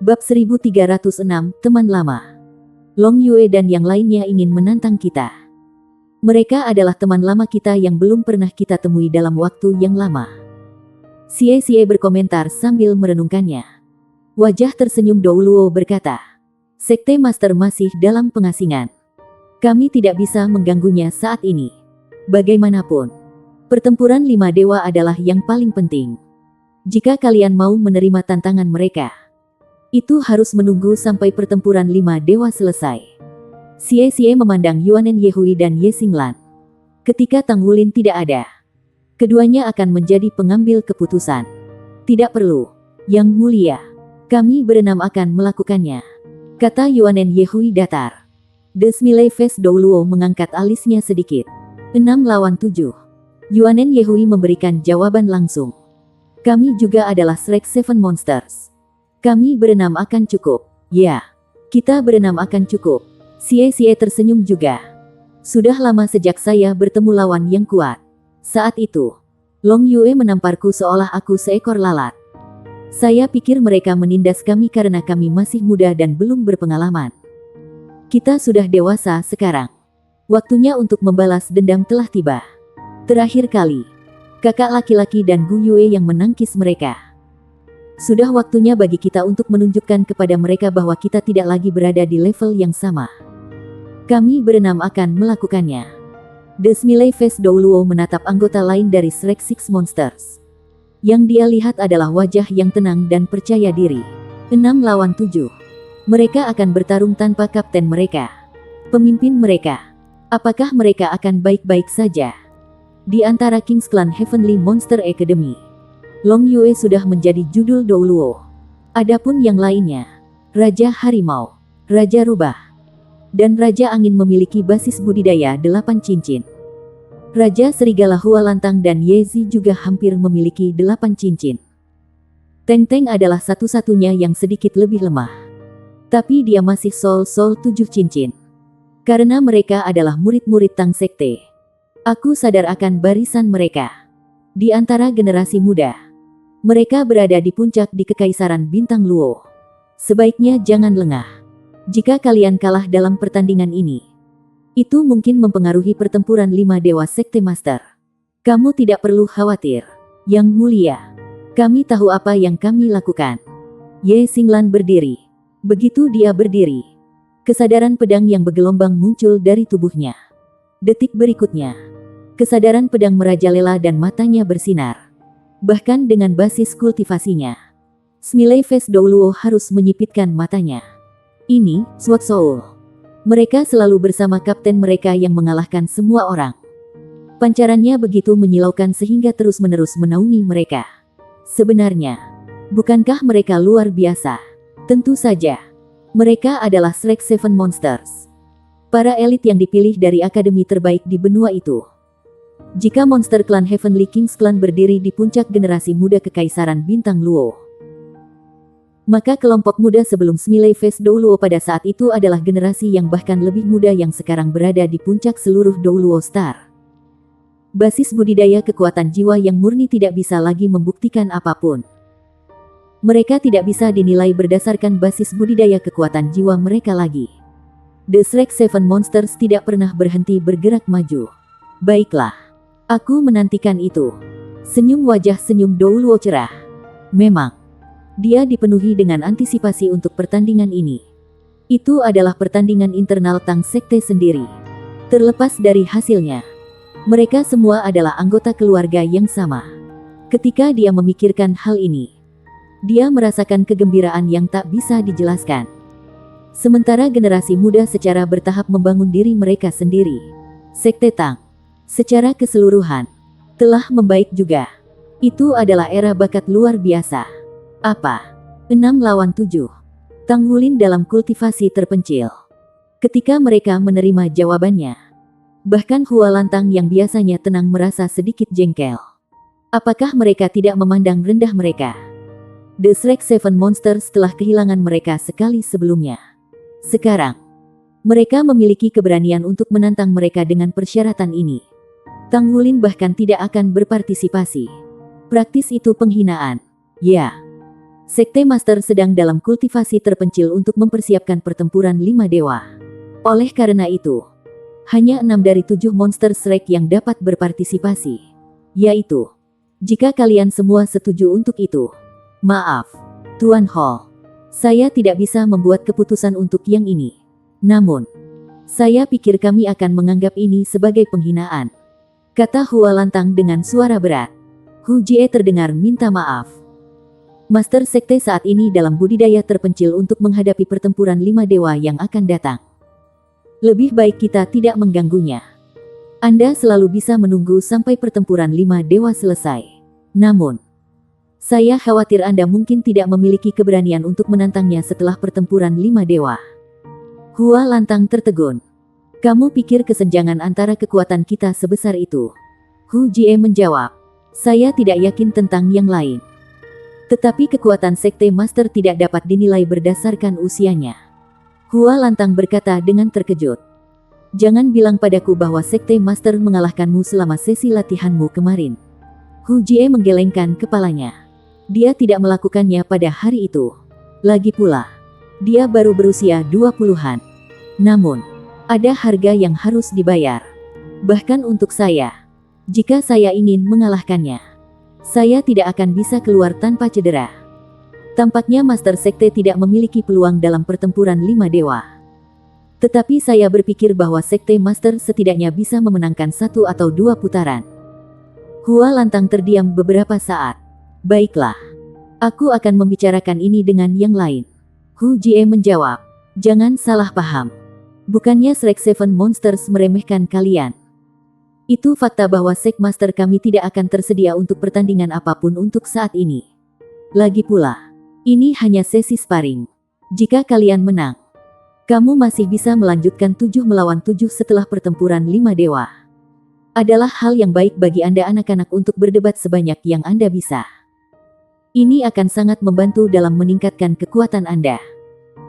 Bab 1306, Teman Lama. Long Yue dan yang lainnya ingin menantang kita. Mereka adalah teman lama kita yang belum pernah kita temui dalam waktu yang lama. Xie berkomentar sambil merenungkannya. Wajah tersenyum Dou Luo berkata, Sekte Master masih dalam pengasingan. Kami tidak bisa mengganggunya saat ini. Bagaimanapun, pertempuran 5 dewa adalah yang paling penting. Jika kalian mau menerima tantangan mereka, itu harus menunggu sampai pertempuran 5 dewa selesai. Xie memandang Yuanen Yehui dan Ye Xinglan. Ketika Tang Wulin tidak ada, keduanya akan menjadi pengambil keputusan. Tidak perlu, Yang Mulia. Kami berenam akan melakukannya, kata Yuanen Yehui datar. The Smiley Face Dou Luo mengangkat alisnya sedikit. 6 lawan 7. Yuanen Yehui memberikan jawaban langsung. Kami juga adalah Shrek Seven Monsters. Kami berenam akan cukup. Ya, kita berenam akan cukup. Xie tersenyum juga. Sudah lama sejak saya bertemu lawan yang kuat. Saat itu, Long Yue menamparku seolah aku seekor lalat. Saya pikir mereka menindas kami karena kami masih muda dan belum berpengalaman. Kita sudah dewasa sekarang. Waktunya untuk membalas dendam telah tiba. Terakhir kali, kakak laki-laki dan Gu Yue yang menangkis mereka. Sudah waktunya bagi kita untuk menunjukkan kepada mereka bahwa kita tidak lagi berada di level yang sama. Kami berenam akan melakukannya. The Smiley Face Dou Luo menatap anggota lain dari Shrek Six Monsters. Yang dia lihat adalah wajah yang tenang dan percaya diri. 6 lawan 7. Mereka akan bertarung tanpa kapten mereka. Pemimpin mereka. Apakah mereka akan baik-baik saja? Di antara King's Clan Heavenly Monster Academy, Long Yue sudah menjadi judul Dou Luo. Adapun yang lainnya, Raja Harimau, Raja Rubah, dan Raja Angin memiliki basis budidaya 8 cincin. Raja Serigala Hua Lantang dan Yezi juga hampir memiliki 8 cincin. Teng adalah satu-satunya yang sedikit lebih lemah. Tapi dia masih Soul 7 cincin. Karena mereka adalah murid-murid Tang Sekte. Aku sadar akan barisan mereka. Di antara generasi muda, mereka berada di puncak di Kekaisaran Bintang Luo. Sebaiknya jangan lengah. Jika kalian kalah dalam pertandingan ini, itu mungkin mempengaruhi pertempuran 5 dewa Sekte Master. Kamu tidak perlu khawatir, Yang Mulia. Kami tahu apa yang kami lakukan. Ye Xinglan berdiri. Begitu dia berdiri, kesadaran pedang yang bergelombang muncul dari tubuhnya. Detik berikutnya, kesadaran pedang merajalela dan matanya bersinar. Bahkan dengan basis kultivasinya, Smiley Face Dou Luo harus menyipitkan matanya. Ini, Sword Soul. Mereka selalu bersama kapten mereka yang mengalahkan semua orang. Pancarannya begitu menyilaukan sehingga terus-menerus menaungi mereka. Sebenarnya, bukankah mereka luar biasa? Tentu saja. Mereka adalah Shrek Seven Monsters. Para elit yang dipilih dari akademi terbaik di benua itu. Jika monster klan Heavenly Kings Clan berdiri di puncak generasi muda Kekaisaran Bintang Luo, maka kelompok muda sebelum Smiley Face Dou Luo pada saat itu adalah generasi yang bahkan lebih muda yang sekarang berada di puncak seluruh Dou Luo Star. Basis budidaya kekuatan jiwa yang murni tidak bisa lagi membuktikan apapun. Mereka tidak bisa dinilai berdasarkan basis budidaya kekuatan jiwa mereka lagi. The Shrek Seven Monsters tidak pernah berhenti bergerak maju. Baiklah. Aku menantikan itu. Senyum Dou Luo cerah. Memang, dia dipenuhi dengan antisipasi untuk pertandingan ini. Itu adalah pertandingan internal Tang Sekte sendiri. Terlepas dari hasilnya, mereka semua adalah anggota keluarga yang sama. Ketika dia memikirkan hal ini, dia merasakan kegembiraan yang tak bisa dijelaskan. Sementara generasi muda secara bertahap membangun diri mereka sendiri. Sekte Tang, secara keseluruhan, telah membaik juga. Itu adalah era bakat luar biasa. Apa? 6 lawan 7. Tang Wulin dalam kultivasi terpencil. Ketika mereka menerima jawabannya, bahkan Hua Lantang yang biasanya tenang merasa sedikit jengkel. Apakah mereka tidak memandang rendah mereka? The Shrek Seven Monsters telah kehilangan mereka sekali sebelumnya. Sekarang, mereka memiliki keberanian untuk menantang mereka dengan persyaratan ini. Tang Wulin bahkan tidak akan berpartisipasi. Praktis itu penghinaan. Ya. Sekte Master sedang dalam kultivasi terpencil untuk mempersiapkan pertempuran 5 dewa. Oleh karena itu, hanya 6 dari 7 monster Shrek yang dapat berpartisipasi. Yaitu, jika kalian semua setuju untuk itu. Maaf, Tuan Hall. Saya tidak bisa membuat keputusan untuk yang ini. Namun, saya pikir kami akan menganggap ini sebagai penghinaan. Kata Hua Lantang dengan suara berat. Hu Jie terdengar minta maaf. Master Sekte saat ini dalam budidaya terpencil untuk menghadapi pertempuran 5 dewa yang akan datang. Lebih baik kita tidak mengganggunya. Anda selalu bisa menunggu sampai pertempuran 5 dewa selesai. Namun, saya khawatir Anda mungkin tidak memiliki keberanian untuk menantangnya setelah pertempuran 5 dewa. Hua Lantang tertegun. Kamu pikir kesenjangan antara kekuatan kita sebesar itu? Hu Jie menjawab. Saya tidak yakin tentang yang lain. Tetapi kekuatan Sekte Master tidak dapat dinilai berdasarkan usianya. Hua Lantang berkata dengan terkejut. Jangan bilang padaku bahwa Sekte Master mengalahkanmu selama sesi latihanmu kemarin. Hu Jie menggelengkan kepalanya. Dia tidak melakukannya pada hari itu. Lagi pula, dia baru berusia 20-an. Namun, ada harga yang harus dibayar. Bahkan untuk saya, jika saya ingin mengalahkannya, saya tidak akan bisa keluar tanpa cedera. Tampaknya Master Sekte tidak memiliki peluang dalam pertempuran 5 dewa. Tetapi saya berpikir bahwa Sekte Master setidaknya bisa memenangkan 1 atau 2 putaran. Hua Lantang terdiam beberapa saat. Baiklah. Aku akan membicarakan ini dengan yang lain. Hu Jie menjawab. Jangan salah paham. Bukannya Shrek Seven Monsters meremehkan kalian. Itu fakta bahwa Sek Master kami tidak akan tersedia untuk pertandingan apapun untuk saat ini. Lagi pula, ini hanya sesi sparring. Jika kalian menang, kamu masih bisa melanjutkan 7 melawan 7 setelah pertempuran 5 dewa. Adalah hal yang baik bagi Anda anak-anak untuk berdebat sebanyak yang Anda bisa. Ini akan sangat membantu dalam meningkatkan kekuatan Anda.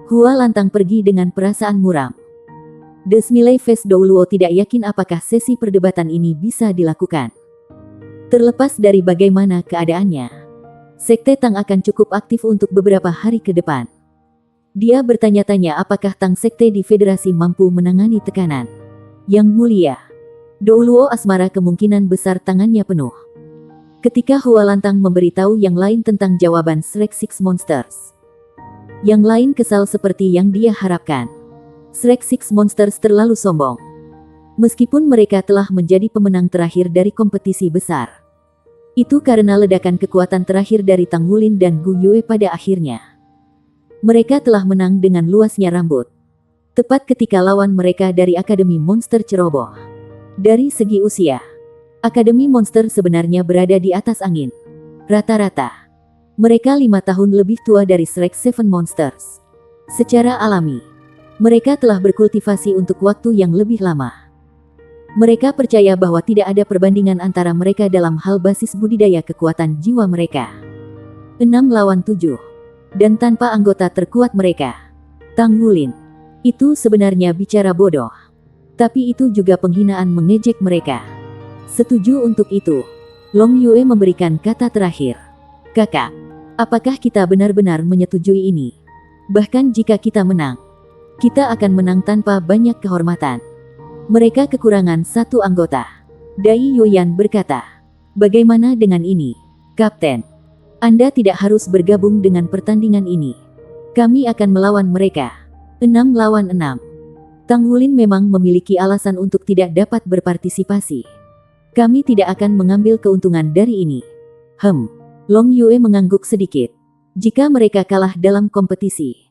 Hua Lantang pergi dengan perasaan muram. The Smiley Face Douluo tidak yakin apakah sesi perdebatan ini bisa dilakukan. Terlepas dari bagaimana keadaannya, Sekte Tang akan cukup aktif untuk beberapa hari ke depan. Dia bertanya-tanya apakah Tang Sekte di Federasi mampu menangani tekanan. Yang mulia, Douluo asmara kemungkinan besar tangannya penuh. Ketika Hua Lantang memberitahu yang lain tentang jawaban Shrek Six Monsters, yang lain kesal seperti yang dia harapkan. Shrek Six Monsters terlalu sombong. Meskipun mereka telah menjadi pemenang terakhir dari kompetisi besar, itu karena ledakan kekuatan terakhir dari Tang Wulin dan Gu Yue pada akhirnya. Mereka telah menang dengan luasnya rambut. Tepat ketika lawan mereka dari Akademi Monster ceroboh. Dari segi usia, Akademi Monster sebenarnya berada di atas angin. Rata-rata, mereka 5 tahun lebih tua dari Shrek Seven Monsters. Secara alami, mereka telah berkultivasi untuk waktu yang lebih lama. Mereka percaya bahwa tidak ada perbandingan antara mereka dalam hal basis budidaya kekuatan jiwa mereka. 6 lawan 7. Dan tanpa anggota terkuat mereka, Tang Wulin, itu sebenarnya bicara bodoh. Tapi itu juga penghinaan mengejek mereka. Setuju untuk itu, Long Yue memberikan kata terakhir. Kakak, apakah kita benar-benar menyetujui ini? Bahkan jika kita menang, kita akan menang tanpa banyak kehormatan. Mereka kekurangan 1 anggota. Dai Yuyan berkata. Bagaimana dengan ini, Kapten? Anda tidak harus bergabung dengan pertandingan ini. Kami akan melawan mereka. 6 lawan 6. Tang Wulin memang memiliki alasan untuk tidak dapat berpartisipasi. Kami tidak akan mengambil keuntungan dari ini. Long Yue mengangguk sedikit. Jika mereka kalah dalam kompetisi,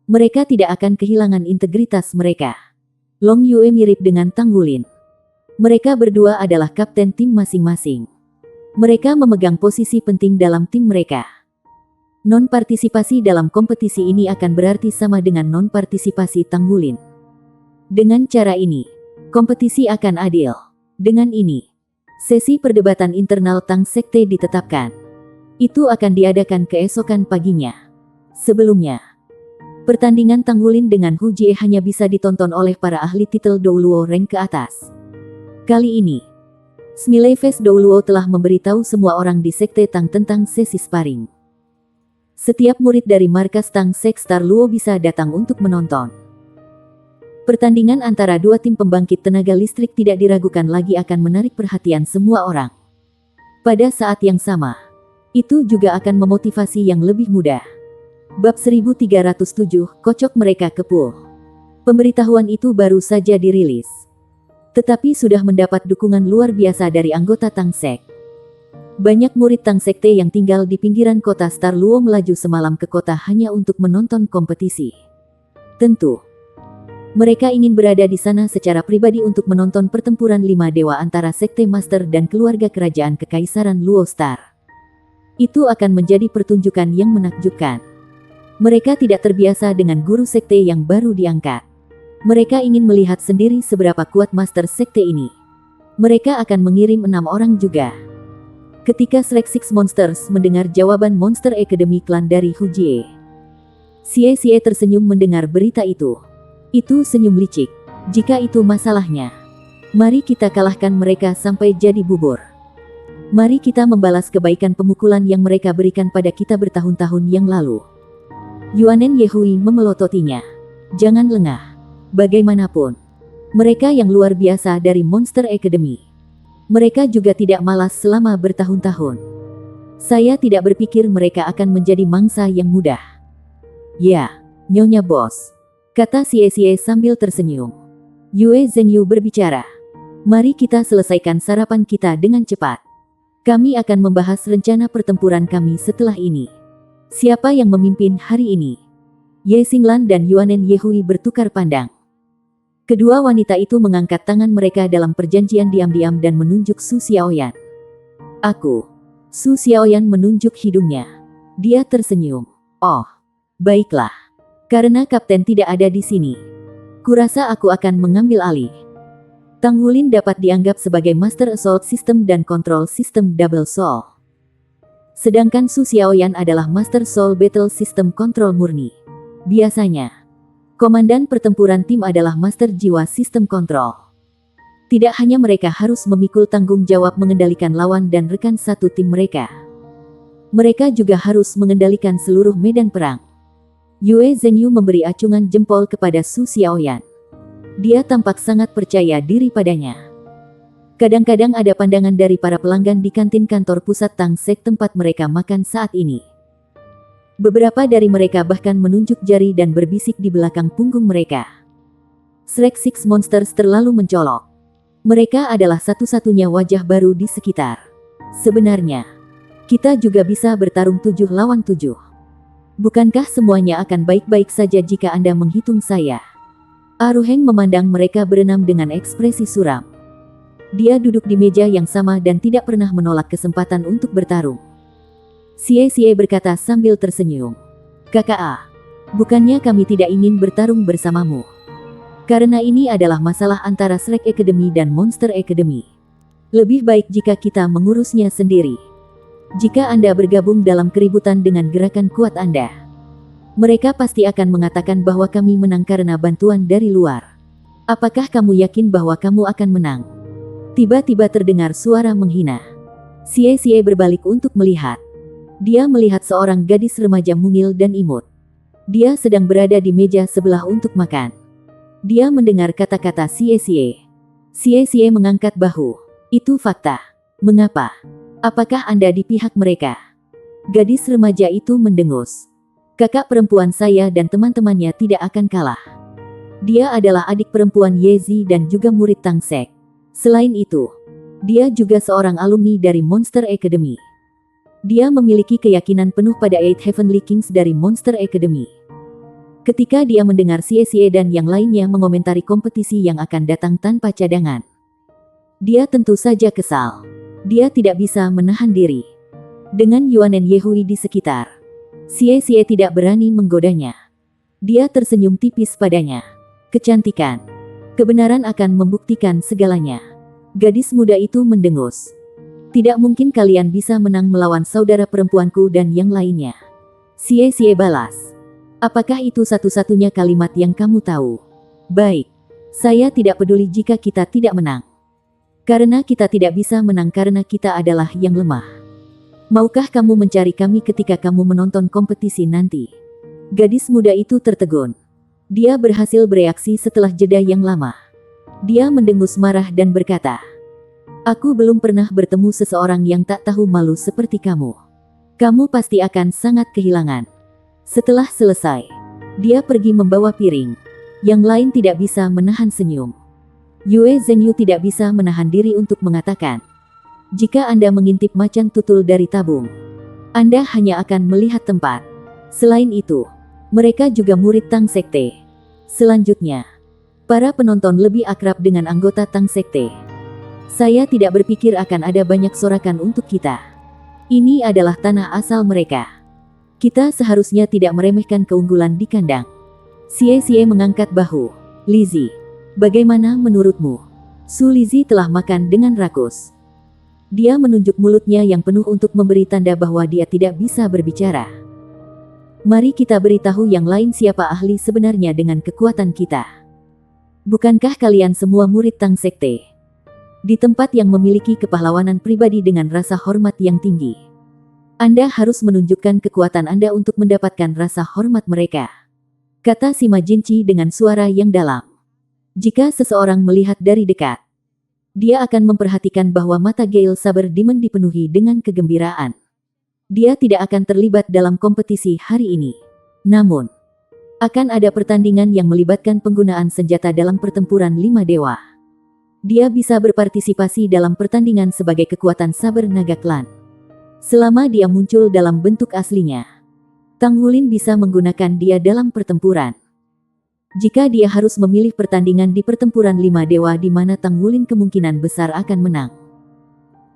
mereka tidak akan kehilangan integritas mereka. Long Yue mirip dengan Tang Wulin. Mereka berdua adalah kapten tim masing-masing. Mereka memegang posisi penting dalam tim mereka. Non-partisipasi dalam kompetisi ini akan berarti sama dengan non-partisipasi Tang Wulin. Dengan cara ini, kompetisi akan adil. Dengan ini, sesi perdebatan internal Tang Sekte ditetapkan. Itu akan diadakan keesokan paginya. Sebelumnya, pertandingan Tang Wulin dengan Hu Jie hanya bisa ditonton oleh para ahli titel Douluo rank ke atas. Kali ini, Smiley Face Douluo telah memberitahu semua orang di Sekte Tang tentang sesi sparring. Setiap murid dari markas Tang Sek Star Luo bisa datang untuk menonton. Pertandingan antara dua tim pembangkit tenaga listrik tidak diragukan lagi akan menarik perhatian semua orang. Pada saat yang sama, itu juga akan memotivasi yang lebih mudah. Bab 1307, kocok mereka ke pool. Pemberitahuan itu baru saja dirilis, tetapi sudah mendapat dukungan luar biasa dari anggota Tang Sek. Banyak murid Tang Sekte yang tinggal di pinggiran kota Star Luo melaju semalam ke kota hanya untuk menonton kompetisi. Tentu, mereka ingin berada di sana secara pribadi untuk menonton pertempuran 5 dewa antara Sekte Master dan keluarga kerajaan Kekaisaran Luo Star. Itu akan menjadi pertunjukan yang menakjubkan. Mereka tidak terbiasa dengan guru sekte yang baru diangkat. Mereka ingin melihat sendiri seberapa kuat Master Sekte ini. Mereka akan mengirim 6 orang juga. Ketika Shrek Six Monsters mendengar jawaban Monster Academy Clan dari Hu Jie, Xie tersenyum mendengar berita itu. Itu senyum licik. Jika itu masalahnya, mari kita kalahkan mereka sampai jadi bubur. Mari kita membalas kebaikan pemukulan yang mereka berikan pada kita bertahun-tahun yang lalu. Yuanen Yehui memelototinya. Jangan lengah. Bagaimanapun, mereka yang luar biasa dari Monster Academy. Mereka juga tidak malas selama bertahun-tahun. Saya tidak berpikir mereka akan menjadi mangsa yang mudah. Ya, Nyonya Bos, kata Xie sambil tersenyum. Yue Zhengyu berbicara. Mari kita selesaikan sarapan kita dengan cepat. Kami akan membahas rencana pertempuran kami setelah ini. Siapa yang memimpin hari ini? Ye Xinglan dan Yuanen Yehui bertukar pandang. Kedua wanita itu mengangkat tangan mereka dalam perjanjian diam-diam dan menunjuk Su Xiaoyan. Aku. Su Xiaoyan menunjuk hidungnya. Dia tersenyum. Oh, baiklah. Karena kapten tidak ada di sini, kurasa aku akan mengambil alih. Tang Wulin dapat dianggap sebagai Master Assault System dan Control System Double Soul. Sedangkan Su Xiaoyan adalah Master Soul Battle System Control murni. Biasanya, komandan pertempuran tim adalah Master Jiwa Sistem Kontrol. Tidak hanya mereka harus memikul tanggung jawab mengendalikan lawan dan rekan satu tim mereka. Mereka juga harus mengendalikan seluruh medan perang. Yue Zhengyu memberi acungan jempol kepada Su Xiaoyan. Dia tampak sangat percaya diri padanya. Kadang-kadang ada pandangan dari para pelanggan di kantin kantor pusat Tang Sek tempat mereka makan saat ini. Beberapa dari mereka bahkan menunjuk jari dan berbisik di belakang punggung mereka. Shrek Six Monsters terlalu mencolok. Mereka adalah satu-satunya wajah baru di sekitar. Sebenarnya, kita juga bisa bertarung 7 lawan 7. Bukankah semuanya akan baik-baik saja jika Anda menghitung saya? Aruheng memandang mereka berenam dengan ekspresi suram. Dia duduk di meja yang sama dan tidak pernah menolak kesempatan untuk bertarung. Xie berkata sambil tersenyum. KKA, bukannya kami tidak ingin bertarung bersamamu. Karena ini adalah masalah antara Shrek Academy dan Monster Academy. Lebih baik jika kita mengurusnya sendiri. Jika Anda bergabung dalam keributan dengan gerakan kuat Anda, mereka pasti akan mengatakan bahwa kami menang karena bantuan dari luar. Apakah kamu yakin bahwa kamu akan menang? Tiba-tiba terdengar suara menghina. Xie berbalik untuk melihat. Dia melihat seorang gadis remaja mungil dan imut. Dia sedang berada di meja sebelah untuk makan. Dia mendengar kata-kata Xie. Xie mengangkat bahu. Itu fakta. Mengapa? Apakah Anda di pihak mereka? Gadis remaja itu mendengus. Kakak perempuan saya dan teman-temannya tidak akan kalah. Dia adalah adik perempuan Yezi dan juga murid Tang Sek. Selain itu, dia juga seorang alumni dari Monster Academy. Dia memiliki keyakinan penuh pada Eight Heavenly Kings dari Monster Academy. Ketika dia mendengar Xie dan yang lainnya mengomentari kompetisi yang akan datang tanpa cadangan, dia tentu saja kesal. Dia tidak bisa menahan diri. Dengan Yuanen Yehui di sekitar, Xie tidak berani menggodanya. Dia tersenyum tipis padanya. Kecantikan, kebenaran akan membuktikan segalanya. Gadis muda itu mendengus. Tidak mungkin kalian bisa menang melawan saudara perempuanku dan yang lainnya. Xie balas. Apakah itu satu-satunya kalimat yang kamu tahu? Baik. Saya tidak peduli jika kita tidak menang. Karena kita tidak bisa menang karena kita adalah yang lemah. Maukah kamu mencari kami ketika kamu menonton kompetisi nanti? Gadis muda itu tertegun. Dia berhasil bereaksi setelah jeda yang lama. Dia mendengus marah dan berkata, "Aku belum pernah bertemu seseorang yang tak tahu malu seperti kamu. Kamu pasti akan sangat kehilangan." Setelah selesai, dia pergi membawa piring. Yang lain tidak bisa menahan senyum. Yue Zhengyu tidak bisa menahan diri untuk mengatakan, "Jika Anda mengintip macan tutul dari tabung, Anda hanya akan melihat tempat. Selain itu, mereka juga murid Tang Sekte." Selanjutnya, para penonton lebih akrab dengan anggota Tang Sekte. "Saya tidak berpikir akan ada banyak sorakan untuk kita. Ini adalah tanah asal mereka. Kita seharusnya tidak meremehkan keunggulan di kandang." Xie mengangkat bahu. "Lizzie, bagaimana menurutmu?" Su Lizzie telah makan dengan rakus. Dia menunjuk mulutnya yang penuh untuk memberi tanda bahwa dia tidak bisa berbicara. "Mari kita beritahu yang lain siapa ahli sebenarnya dengan kekuatan kita. Bukankah kalian semua murid Tang Sekte? Di tempat yang memiliki kepahlawanan pribadi dengan rasa hormat yang tinggi, Anda harus menunjukkan kekuatan Anda untuk mendapatkan rasa hormat mereka," kata Sima Jinci dengan suara yang dalam. Jika seseorang melihat dari dekat, dia akan memperhatikan bahwa mata Gale Saber Demon dipenuhi dengan kegembiraan. Dia tidak akan terlibat dalam kompetisi hari ini. Namun, akan ada pertandingan yang melibatkan penggunaan senjata dalam pertempuran 5 dewa. Dia bisa berpartisipasi dalam pertandingan sebagai kekuatan saber naga klan. Selama dia muncul dalam bentuk aslinya, Tang Wulin bisa menggunakan dia dalam pertempuran. Jika dia harus memilih pertandingan di pertempuran 5 dewa di mana Tang Wulin kemungkinan besar akan menang,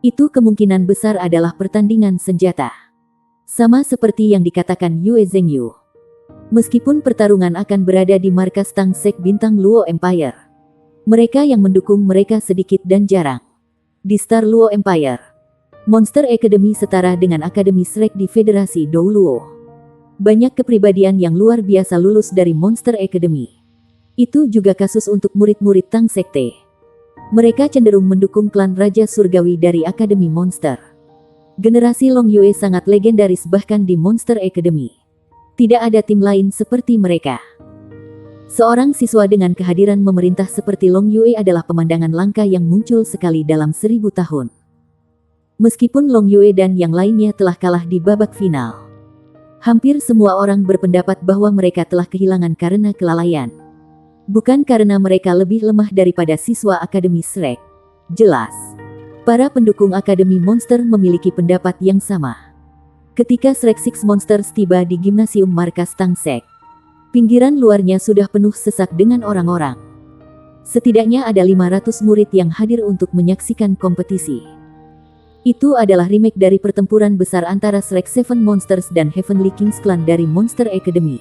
itu kemungkinan besar adalah pertandingan senjata. Sama seperti yang dikatakan Yue Zhengyu. Meskipun pertarungan akan berada di markas Tang Sek Bintang Luo Empire, mereka yang mendukung mereka sedikit dan jarang. Di Star Luo Empire, Monster Academy setara dengan Akademi Shrek di Federasi Dou Luo. Banyak kepribadian yang luar biasa lulus dari Monster Academy. Itu juga kasus untuk murid-murid Tang Sekte. Mereka cenderung mendukung klan Raja Surgawi dari Akademi Monster. Generasi Long Yue sangat legendaris bahkan di Monster Academy. Tidak ada tim lain seperti mereka. Seorang siswa dengan kehadiran memerintah seperti Long Yue adalah pemandangan langka yang muncul sekali dalam 1000 tahun. Meskipun Long Yue dan yang lainnya telah kalah di babak final, hampir semua orang berpendapat bahwa mereka telah kehilangan karena kelalaian. Bukan karena mereka lebih lemah daripada siswa Akademi Shrek. Jelas, para pendukung Akademi Monster memiliki pendapat yang sama. Ketika Shrek Six Monsters tiba di gimnasium markas Tang Sek, pinggiran luarnya sudah penuh sesak dengan orang-orang. Setidaknya ada 500 murid yang hadir untuk menyaksikan kompetisi. Itu adalah remake dari pertempuran besar antara Shrek Seven Monsters dan Heavenly Kings Clan dari Monster Academy.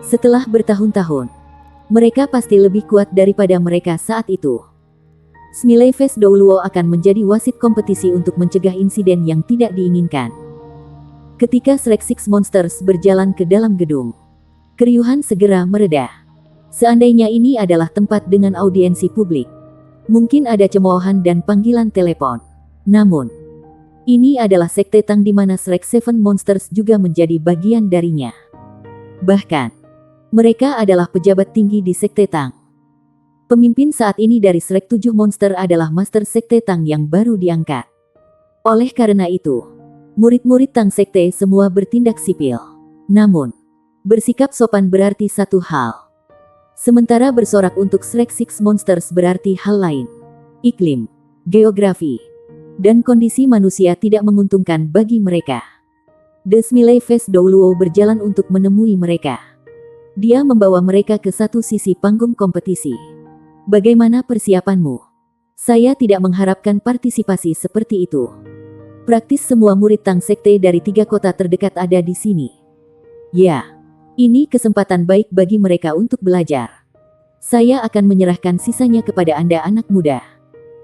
Setelah bertahun-tahun, mereka pasti lebih kuat daripada mereka saat itu. Smiley Face Dou Luo akan menjadi wasit kompetisi untuk mencegah insiden yang tidak diinginkan. Ketika Shrek Six Monsters berjalan ke dalam gedung, keriuhan segera mereda. Seandainya ini adalah tempat dengan audiensi publik, mungkin ada cemoohan dan panggilan telepon. Namun, ini adalah sekte Tang di mana Shrek Seven Monsters juga menjadi bagian darinya. Bahkan, mereka adalah pejabat tinggi di sekte Tang. Pemimpin saat ini dari Shrek 7 Monster adalah Master Sekte Tang yang baru diangkat. Oleh karena itu, murid-murid Tang Sekte semua bertindak sipil. Namun, bersikap sopan berarti satu hal. Sementara bersorak untuk Shrek Six Monsters berarti hal lain. Iklim, geografi, dan kondisi manusia tidak menguntungkan bagi mereka. The Smiley Face Dou Luo berjalan untuk menemui mereka. Dia membawa mereka ke satu sisi panggung kompetisi. "Bagaimana persiapanmu? Saya tidak mengharapkan partisipasi seperti itu. Praktis semua murid Tang Sekte dari 3 kota terdekat ada di sini. Ya, ini kesempatan baik bagi mereka untuk belajar. Saya akan menyerahkan sisanya kepada Anda anak muda.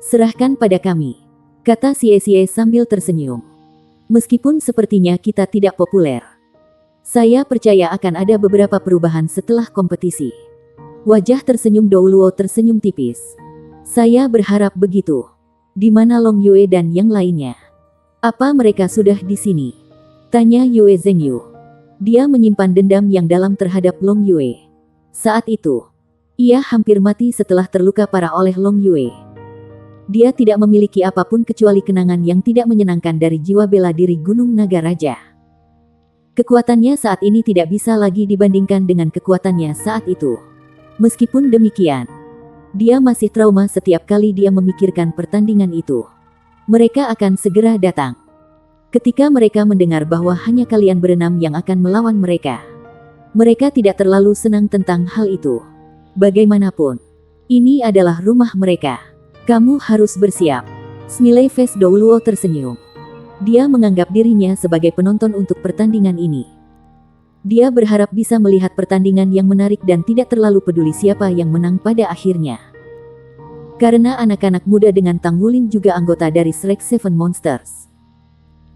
Serahkan pada kami," kata Xie sambil tersenyum. "Meskipun sepertinya kita tidak populer, saya percaya akan ada beberapa perubahan setelah kompetisi." Wajah tersenyum Dou Luo tersenyum tipis. "Saya berharap begitu. Di mana Long Yue dan yang lainnya?" Apa mereka sudah di sini? Tanya Yue Zhengyu. Dia menyimpan dendam yang dalam terhadap Long Yue. Saat itu, ia hampir mati setelah terluka parah oleh Long Yue. Dia tidak memiliki apapun kecuali kenangan yang tidak menyenangkan dari jiwa bela diri Gunung Naga Raja. Kekuatannya saat ini tidak bisa lagi dibandingkan dengan kekuatannya saat itu. Meskipun demikian, dia masih trauma setiap kali dia memikirkan pertandingan itu. Mereka akan segera datang. Ketika mereka mendengar bahwa hanya kalian berenam yang akan melawan mereka, mereka tidak terlalu senang tentang hal itu. Bagaimanapun, ini adalah rumah mereka. Kamu harus bersiap. Smiley Face Douluo tersenyum. Dia menganggap dirinya sebagai penonton untuk pertandingan ini. Dia berharap bisa melihat pertandingan yang menarik dan tidak terlalu peduli siapa yang menang pada akhirnya. Karena anak-anak muda dengan Tang Wulin juga anggota dari Shrek Seven Monsters.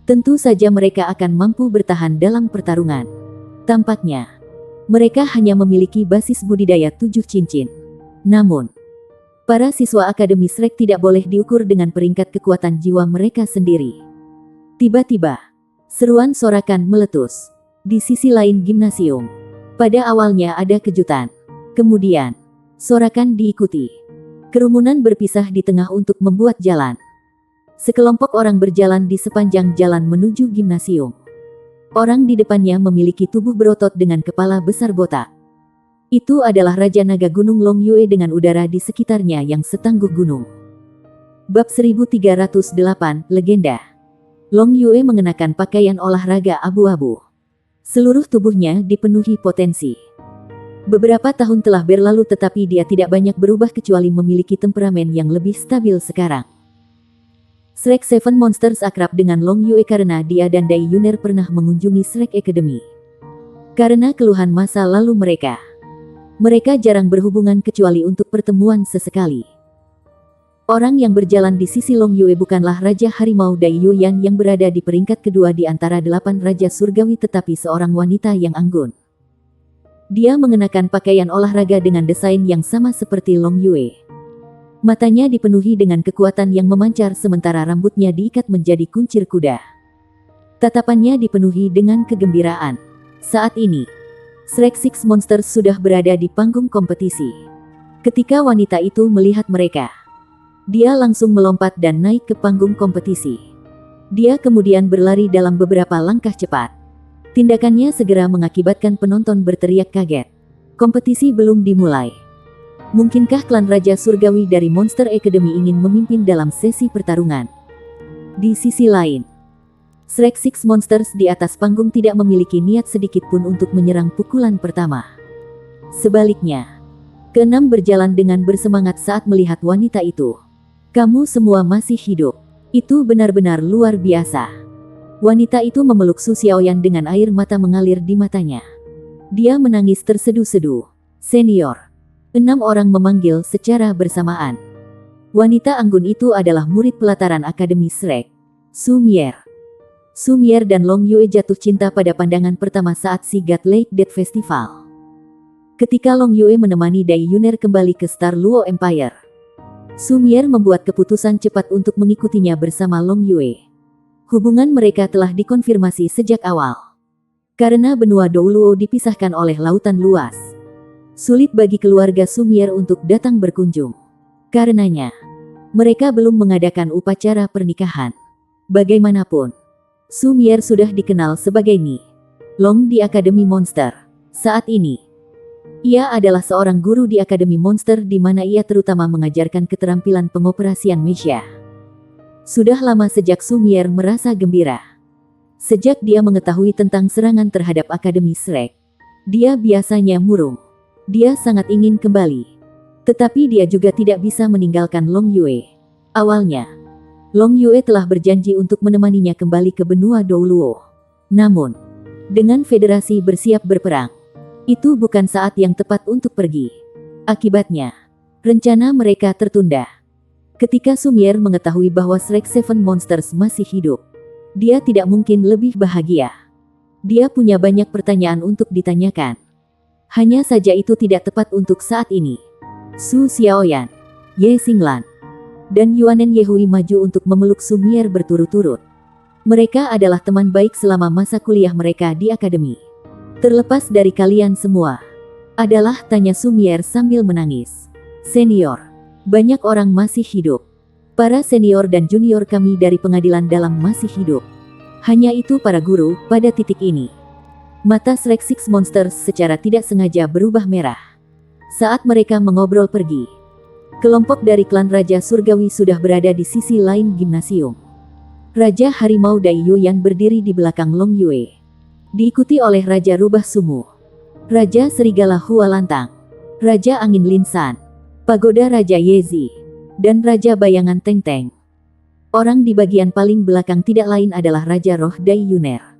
Tentu saja mereka akan mampu bertahan dalam pertarungan. Tampaknya, mereka hanya memiliki basis budidaya 7 cincin. Namun, para siswa Akademi Shrek tidak boleh diukur dengan peringkat kekuatan jiwa mereka sendiri. Tiba-tiba, seruan sorakan meletus. Di sisi lain gimnasium. Pada awalnya ada kejutan. Kemudian, sorakan diikuti. Kerumunan berpisah di tengah untuk membuat jalan. Sekelompok orang berjalan di sepanjang jalan menuju gimnasium. Orang di depannya memiliki tubuh berotot dengan kepala besar botak. Itu adalah Raja Naga Gunung Long Yue dengan udara di sekitarnya yang setangguh gunung. Bab 1308, Legenda. Long Yue mengenakan pakaian olahraga abu-abu. Seluruh tubuhnya dipenuhi potensi. Beberapa tahun telah berlalu tetapi dia tidak banyak berubah kecuali memiliki temperamen yang lebih stabil sekarang. Shrek Seven Monsters akrab dengan Long Yue karena dia dan Dai Yuner pernah mengunjungi Shrek Academy. Karena keluhan masa lalu mereka jarang berhubungan kecuali untuk pertemuan sesekali. Orang yang berjalan di sisi Long Yue bukanlah Raja Harimau Dai Yuyan yang berada di peringkat kedua di antara 8 Raja Surgawi tetapi seorang wanita yang anggun. Dia mengenakan pakaian olahraga dengan desain yang sama seperti Long Yue. Matanya dipenuhi dengan kekuatan yang memancar sementara rambutnya diikat menjadi kuncir kuda. Tatapannya dipenuhi dengan kegembiraan. Saat ini, Shrek Six Monsters sudah berada di panggung kompetisi. Ketika wanita itu melihat mereka, dia langsung melompat dan naik ke panggung kompetisi. Dia kemudian berlari dalam beberapa langkah cepat. Tindakannya segera mengakibatkan penonton berteriak kaget. Kompetisi belum dimulai. Mungkinkah klan Raja Surgawi dari Monster Academy ingin memimpin dalam sesi pertarungan? Di sisi lain, Shrek Six Monsters di atas panggung tidak memiliki niat sedikit pun untuk menyerang pukulan pertama. Sebaliknya, keenam berjalan dengan bersemangat saat melihat wanita itu. Kamu semua masih hidup. Itu benar-benar luar biasa. Wanita itu memeluk Su Xiaoyan dengan air mata mengalir di matanya. Dia menangis terseduh-seduh. Senior. 6 orang memanggil secara bersamaan. Wanita anggun itu adalah murid pelataran Akademi Shrek, Su Mier. Su Mier dan Long Yue jatuh cinta pada pandangan pertama saat si God Lake Dead Festival. Ketika Long Yue menemani Dai Yuner kembali ke Star Luo Empire, Su Mier membuat keputusan cepat untuk mengikutinya bersama Long Yue. Hubungan mereka telah dikonfirmasi sejak awal. Karena benua Douluo dipisahkan oleh lautan luas, sulit bagi keluarga Su Mier untuk datang berkunjung. Karenanya, mereka belum mengadakan upacara pernikahan. Bagaimanapun, Su Mier sudah dikenal sebagai Ni Long di Akademi Monster. Saat ini, ia adalah seorang guru di Akademi Monster di mana ia terutama mengajarkan keterampilan pengoperasian mecha. Sudah lama sejak Su Mier merasa gembira. Sejak dia mengetahui tentang serangan terhadap Akademi Shrek, dia biasanya murung. Dia sangat ingin kembali. Tetapi dia juga tidak bisa meninggalkan Long Yue. Awalnya, Long Yue telah berjanji untuk menemaninya kembali ke benua Douluo. Namun, dengan federasi bersiap berperang, itu bukan saat yang tepat untuk pergi. Akibatnya, rencana mereka tertunda. Ketika Su Mier mengetahui bahwa Shrek Seven Monsters masih hidup, dia tidak mungkin lebih bahagia. Dia punya banyak pertanyaan untuk ditanyakan. Hanya saja itu tidak tepat untuk saat ini. Su Xiaoyan, Ye Xinglan, dan Yuanen Yehui maju untuk memeluk Su Mier berturut-turut. Mereka adalah teman baik selama masa kuliah mereka di akademi. Terlepas dari kalian semua, adalah tanya Sumier sambil menangis. Senior, banyak orang masih hidup. Para senior dan junior kami dari pengadilan dalam masih hidup. Hanya itu para guru, pada titik ini. Mata Shrek Six Monsters secara tidak sengaja berubah merah. Saat mereka mengobrol pergi, kelompok dari klan Raja Surgawi sudah berada di sisi lain gimnasium. Raja Harimau Dai Yuyan berdiri di belakang Long Yue, diikuti oleh Raja Rubah Sumu, Raja Serigala Hua Lantang, Raja Angin Linsan, Pagoda Raja Yezi, dan Raja Bayangan Teng Teng. Orang di bagian paling belakang tidak lain adalah Raja Roh Dai Yuner.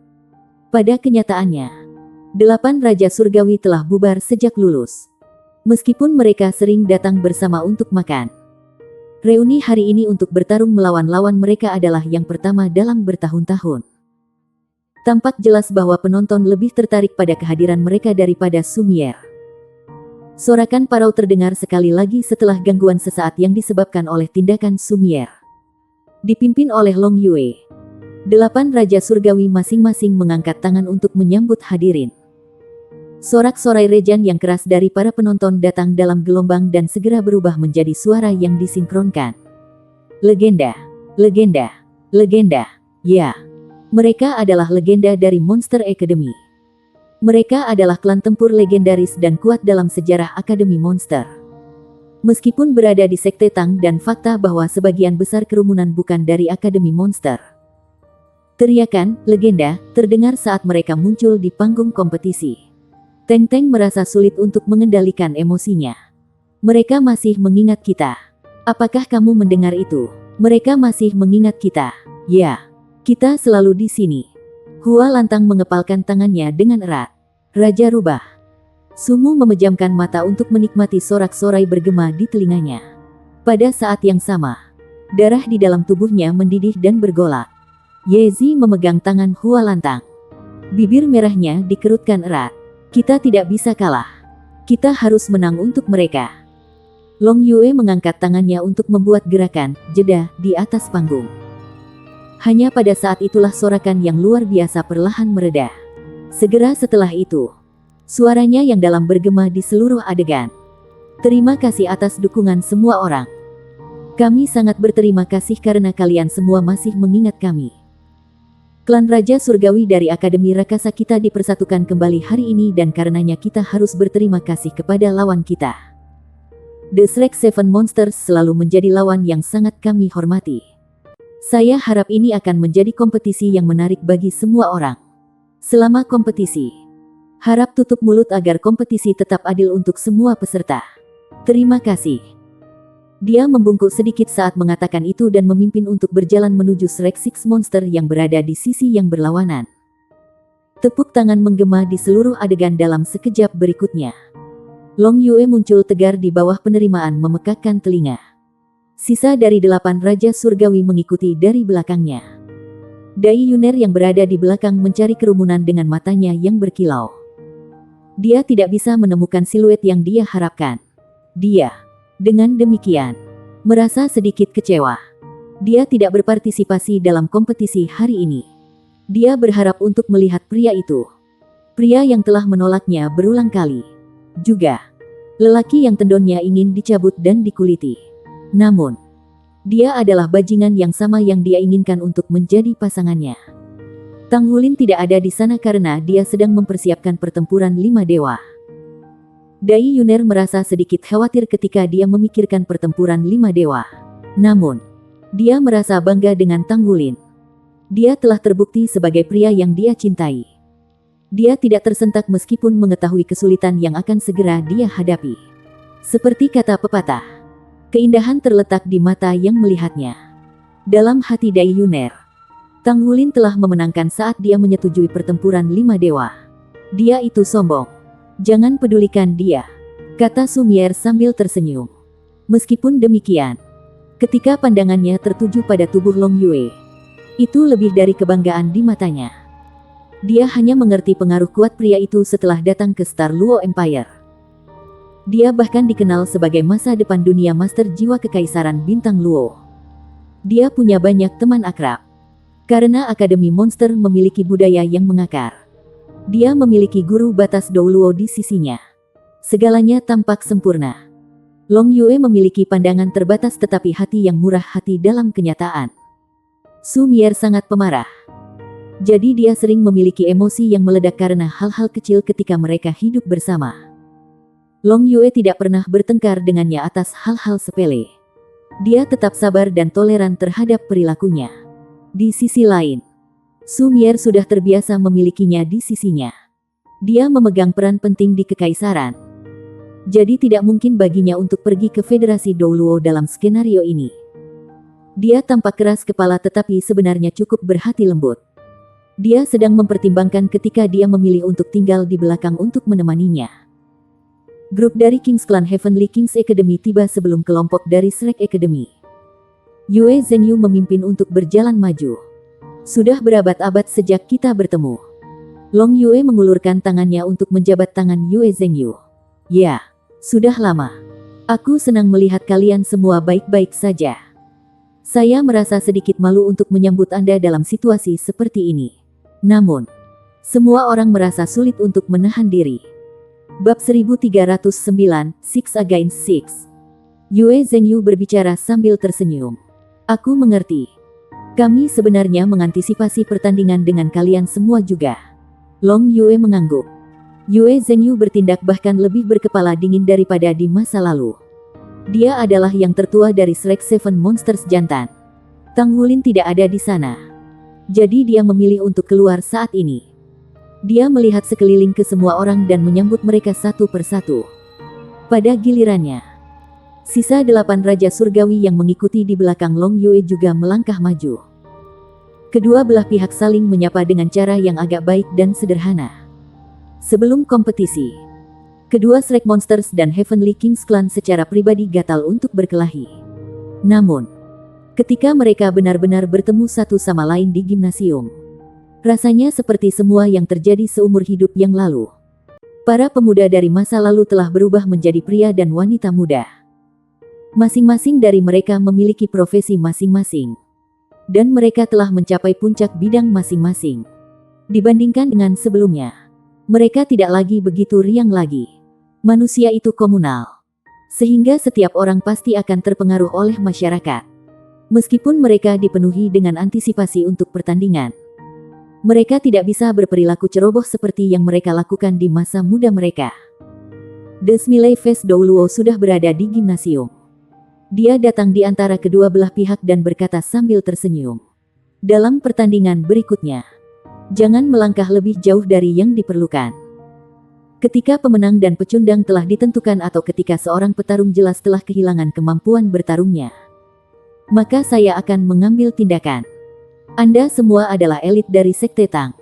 Pada kenyataannya, 8 Raja Surgawi telah bubar sejak lulus. Meskipun mereka sering datang bersama untuk makan. Reuni hari ini untuk bertarung melawan lawan mereka adalah yang pertama dalam bertahun-tahun. Tampak jelas bahwa penonton lebih tertarik pada kehadiran mereka daripada Sumier. Sorakan parau terdengar sekali lagi setelah gangguan sesaat yang disebabkan oleh tindakan Sumier. Dipimpin oleh Long Yue, 8 Raja Surgawi masing-masing mengangkat tangan untuk menyambut hadirin. Sorak-sorai rejan yang keras dari para penonton datang dalam gelombang dan segera berubah menjadi suara yang disinkronkan. Legenda, legenda, legenda, ya. Mereka adalah legenda dari Monster Academy. Mereka adalah klan tempur legendaris dan kuat dalam sejarah Akademi Monster. Meskipun berada di Sekte Tang dan fakta bahwa sebagian besar kerumunan bukan dari Akademi Monster. Teriakan, legenda, terdengar saat mereka muncul di panggung kompetisi. Teng Teng merasa sulit untuk mengendalikan emosinya. Mereka masih mengingat kita. Apakah kamu mendengar itu? Mereka masih mengingat kita. Ya, kita selalu di sini. Hua Lantang mengepalkan tangannya dengan erat. Raja Rubah Sumu memejamkan mata untuk menikmati sorak-sorai bergema di telinganya. Pada saat yang sama, darah di dalam tubuhnya mendidih dan bergolak. Yezi memegang tangan Hua Lantang. Bibir merahnya dikerutkan erat. Kita tidak bisa kalah. Kita harus menang untuk mereka. Long Yue mengangkat tangannya untuk membuat gerakan jeda di atas panggung. Hanya pada saat itulah sorakan yang luar biasa perlahan mereda. Segera setelah itu, suaranya yang dalam bergema di seluruh adegan. Terima kasih atas dukungan semua orang. Kami sangat berterima kasih karena kalian semua masih mengingat kami. Klan Raja Surgawi dari Akademi Rakasa kita dipersatukan kembali hari ini dan karenanya kita harus berterima kasih kepada lawan kita. The Shrek Seven Monsters selalu menjadi lawan yang sangat kami hormati. Saya harap ini akan menjadi kompetisi yang menarik bagi semua orang. Selama kompetisi, harap tutup mulut agar kompetisi tetap adil untuk semua peserta. Terima kasih. Dia membungkuk sedikit saat mengatakan itu dan memimpin untuk berjalan menuju Shrek Six Monster yang berada di sisi yang berlawanan. Tepuk tangan menggema di seluruh adegan dalam sekejap berikutnya. Long Yue muncul tegar di bawah penerimaan memekakkan telinga. Sisa dari 8 Raja Surgawi mengikuti dari belakangnya. Dai Yuner yang berada di belakang mencari kerumunan dengan matanya yang berkilau. Dia tidak bisa menemukan siluet yang dia harapkan. Dia dengan demikian, merasa sedikit kecewa. Dia tidak berpartisipasi dalam kompetisi hari ini. Dia berharap untuk melihat pria itu. Pria yang telah menolaknya berulang kali. Juga, lelaki yang tendonnya ingin dicabut dan dikuliti. Namun, dia adalah bajingan yang sama yang dia inginkan untuk menjadi pasangannya. Tang Wulin tidak ada di sana karena dia sedang mempersiapkan pertempuran 5 dewa. Dai Yuner merasa sedikit khawatir ketika dia memikirkan pertempuran 5 dewa. Namun, dia merasa bangga dengan Tang Wulin. Dia telah terbukti sebagai pria yang dia cintai. Dia tidak tersentak meskipun mengetahui kesulitan yang akan segera dia hadapi. Seperti kata pepatah, keindahan terletak di mata yang melihatnya. Dalam hati Dai Yuner, Tang Wulin telah memenangkan saat dia menyetujui pertempuran 5 dewa. Dia itu sombong. Jangan pedulikan dia, kata Sumier sambil tersenyum. Meskipun demikian, ketika pandangannya tertuju pada tubuh Long Yue, itu lebih dari kebanggaan di matanya. Dia hanya mengerti pengaruh kuat pria itu setelah datang ke Star Luo Empire. Dia bahkan dikenal sebagai masa depan dunia master jiwa kekaisaran bintang Luo. Dia punya banyak teman akrab. Karena Akademi Monster memiliki budaya yang mengakar. Dia memiliki guru batas Douluo di sisinya. Segalanya tampak sempurna. Long Yue memiliki pandangan terbatas tetapi hati yang murah hati dalam kenyataan. Su Mier sangat pemarah. Jadi dia sering memiliki emosi yang meledak karena hal-hal kecil ketika mereka hidup bersama. Long Yue tidak pernah bertengkar dengannya atas hal-hal sepele. Dia tetap sabar dan toleran terhadap perilakunya. Di sisi lain, Su Mier sudah terbiasa memilikinya di sisinya. Dia memegang peran penting di kekaisaran. Jadi tidak mungkin baginya untuk pergi ke Federasi Douluo dalam skenario ini. Dia tampak keras kepala tetapi sebenarnya cukup berhati lembut. Dia sedang mempertimbangkan ketika dia memilih untuk tinggal di belakang untuk menemaninya. Grup dari King's Clan Heavenly Kings Academy tiba sebelum kelompok dari Shrek Academy. Yue Zhengyu memimpin untuk berjalan maju. Sudah berabad-abad sejak kita bertemu. Long Yue mengulurkan tangannya untuk menjabat tangan Yue Zhengyu. Ya, sudah lama. Aku senang melihat kalian semua baik-baik saja. Saya merasa sedikit malu untuk menyambut Anda dalam situasi seperti ini. Namun, semua orang merasa sulit untuk menahan diri. Bab 1309, Six Against Six. Yue Zhengyu berbicara sambil tersenyum. Aku mengerti. Kami sebenarnya mengantisipasi pertandingan dengan kalian semua juga. Long Yue mengangguk. Yue Zhengyu bertindak bahkan lebih berkepala dingin daripada di masa lalu. Dia adalah yang tertua dari Shrek Seven Monsters jantan. Tang Wulin tidak ada di sana. Jadi dia memilih untuk keluar saat ini. Dia melihat sekeliling ke semua orang dan menyambut mereka satu persatu. Pada gilirannya, sisa 8 Raja Surgawi yang mengikuti di belakang Long Yue juga melangkah maju. Kedua belah pihak saling menyapa dengan cara yang agak baik dan sederhana. Sebelum kompetisi, kedua Shrek Monsters dan Heavenly Kings Clan secara pribadi gatal untuk berkelahi. Namun, ketika mereka benar-benar bertemu satu sama lain di gimnasium, rasanya seperti semua yang terjadi seumur hidup yang lalu. Para pemuda dari masa lalu telah berubah menjadi pria dan wanita muda. Masing-masing dari mereka memiliki profesi masing-masing. Dan mereka telah mencapai puncak bidang masing-masing. Dibandingkan dengan sebelumnya, mereka tidak lagi begitu riang lagi. Manusia itu komunal. Sehingga setiap orang pasti akan terpengaruh oleh masyarakat. Meskipun mereka dipenuhi dengan antisipasi untuk pertandingan, mereka tidak bisa berperilaku ceroboh seperti yang mereka lakukan di masa muda mereka. The Smiley Face Douluo sudah berada di gimnasium. Dia datang di antara kedua belah pihak dan berkata sambil tersenyum. Dalam pertandingan berikutnya, jangan melangkah lebih jauh dari yang diperlukan. Ketika pemenang dan pecundang telah ditentukan atau ketika seorang petarung jelas telah kehilangan kemampuan bertarungnya, maka saya akan mengambil tindakan. Anda semua adalah elit dari Sekte Tang.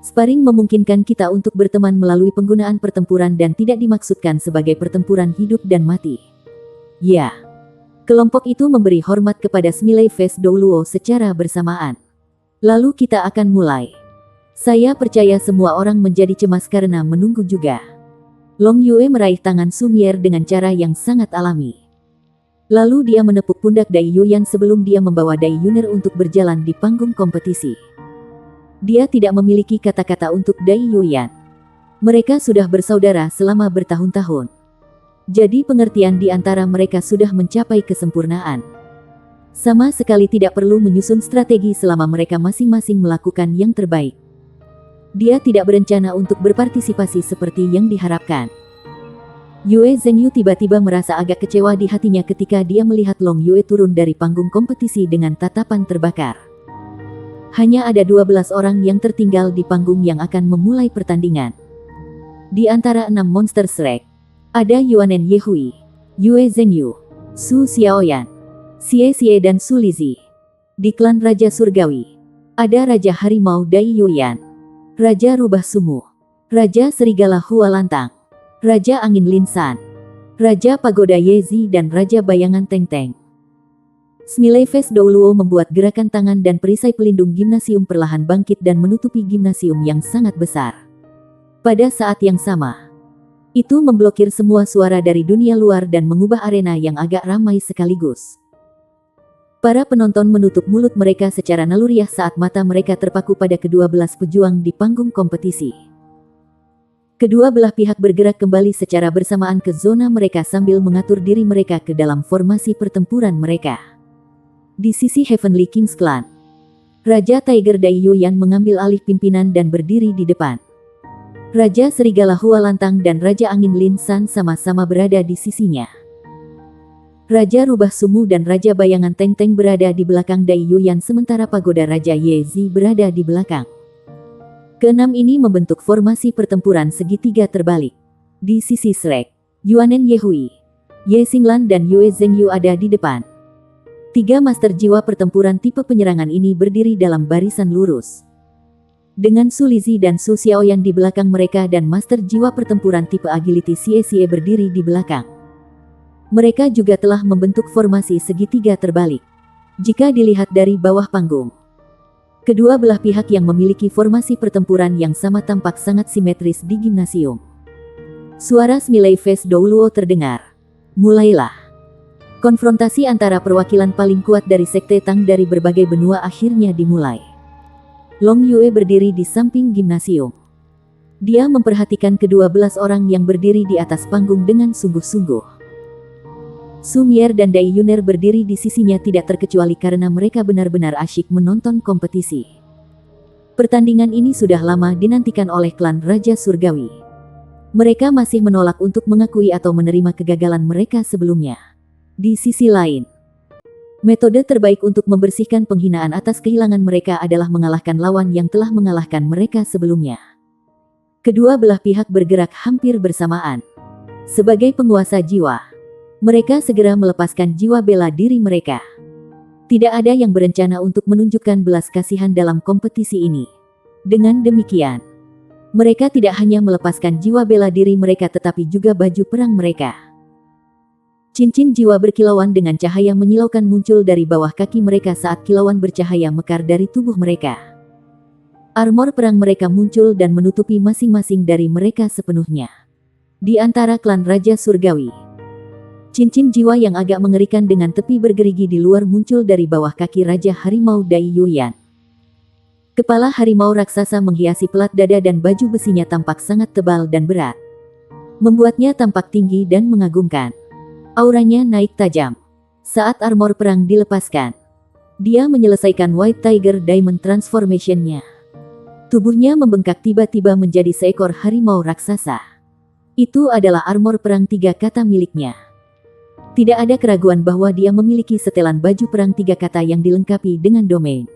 Sparring memungkinkan kita untuk berteman melalui penggunaan pertempuran dan tidak dimaksudkan sebagai pertempuran hidup dan mati. Ya. Kelompok itu memberi hormat kepada Smiley Face Douluo secara bersamaan. Lalu kita akan mulai. Saya percaya semua orang menjadi cemas karena menunggu juga. Long Yue meraih tangan Su Mier dengan cara yang sangat alami. Lalu dia menepuk pundak Dai Yuyan sebelum dia membawa Dai Yuner untuk berjalan di panggung kompetisi. Dia tidak memiliki kata-kata untuk Dai Yuyan. Mereka sudah bersaudara selama bertahun-tahun. Jadi pengertian di antara mereka sudah mencapai kesempurnaan. Sama sekali tidak perlu menyusun strategi selama mereka masing-masing melakukan yang terbaik. Dia tidak berencana untuk berpartisipasi seperti yang diharapkan. Yue Zhengyu tiba-tiba merasa agak kecewa di hatinya ketika dia melihat Long Yue turun dari panggung kompetisi dengan tatapan terbakar. Hanya ada 12 orang yang tertinggal di panggung yang akan memulai pertandingan. Di antara 6 monster Shrek, ada Yuanen Yehui, Yue Zhengyu, Su Xiaoyan, Xie Xie dan Su Lizi. Di klan Raja Surgawi, ada Raja Harimau Dai Yuyan, Raja Rubah Sumu, Raja Serigala Hua Lantang, Raja Angin Linsan, Raja Pagoda Yezi dan Raja Bayangan Teng Teng. Smiley Face Douluo membuat gerakan tangan dan perisai pelindung gimnasium perlahan bangkit dan menutupi gimnasium yang sangat besar. Pada saat yang sama, itu memblokir semua suara dari dunia luar dan mengubah arena yang agak ramai sekaligus. Para penonton menutup mulut mereka secara naluriah saat mata mereka terpaku pada kedua belas pejuang di panggung kompetisi. Kedua belah pihak bergerak kembali secara bersamaan ke zona mereka sambil mengatur diri mereka ke dalam formasi pertempuran mereka. Di sisi Heavenly Kings Clan, Raja Tiger Dai Yuyan mengambil alih pimpinan dan berdiri di depan. Raja Serigala Hua Lantang dan Raja Angin Lin San sama-sama berada di sisinya. Raja Rubah Sumu dan Raja Bayangan Teng Teng berada di belakang Dai Yuyan sementara pagoda Raja Ye Zi berada di belakang. Keenam ini membentuk formasi pertempuran segitiga terbalik. Di sisi Shrek, Yuanen Yehui, Ye Xinglan dan Yue Zhengyu ada di depan. Tiga master jiwa pertempuran tipe penyerangan ini berdiri dalam barisan lurus. Dengan Su Lizhi dan Su Xiaoyan di belakang mereka dan master jiwa pertempuran tipe agility Xie Xie berdiri di belakang. Mereka juga telah membentuk formasi segitiga terbalik. Jika dilihat dari bawah panggung, kedua belah pihak yang memiliki formasi pertempuran yang sama tampak sangat simetris di gimnasium. Suara Smiley Face Douluo terdengar. Mulailah. Konfrontasi antara perwakilan paling kuat dari Sekte Tang dari berbagai benua akhirnya dimulai. Long Yue berdiri di samping gimnasium. Dia memperhatikan kedua belas orang yang berdiri di atas panggung dengan sungguh-sungguh. Su Mier dan Dai Yuner berdiri di sisinya tidak terkecuali karena mereka benar-benar asyik menonton kompetisi. Pertandingan ini sudah lama dinantikan oleh klan Raja Surgawi. Mereka masih menolak untuk mengakui atau menerima kegagalan mereka sebelumnya. Di sisi lain, metode terbaik untuk membersihkan penghinaan atas kehilangan mereka adalah mengalahkan lawan yang telah mengalahkan mereka sebelumnya. Kedua belah pihak bergerak hampir bersamaan. Sebagai penguasa jiwa, mereka segera melepaskan jiwa bela diri mereka. Tidak ada yang berencana untuk menunjukkan belas kasihan dalam kompetisi ini. Dengan demikian, mereka tidak hanya melepaskan jiwa bela diri mereka tetapi juga baju perang mereka. Cincin jiwa berkilauan dengan cahaya menyilaukan muncul dari bawah kaki mereka saat kilauan bercahaya mekar dari tubuh mereka. Armor perang mereka muncul dan menutupi masing-masing dari mereka sepenuhnya. Di antara klan Raja Surgawi, cincin jiwa yang agak mengerikan dengan tepi bergerigi di luar muncul dari bawah kaki Raja Harimau Dai Yuyan. Kepala harimau raksasa menghiasi pelat dada dan baju besinya tampak sangat tebal dan berat, membuatnya tampak tinggi dan mengagumkan. Auranya naik tajam. Saat armor perang dilepaskan, dia menyelesaikan White Tiger Diamond Transformation-nya. Tubuhnya membengkak tiba-tiba menjadi seekor harimau raksasa. Itu adalah armor perang 3 kata miliknya. Tidak ada keraguan bahwa dia memiliki setelan baju perang 3 kata yang dilengkapi dengan domain.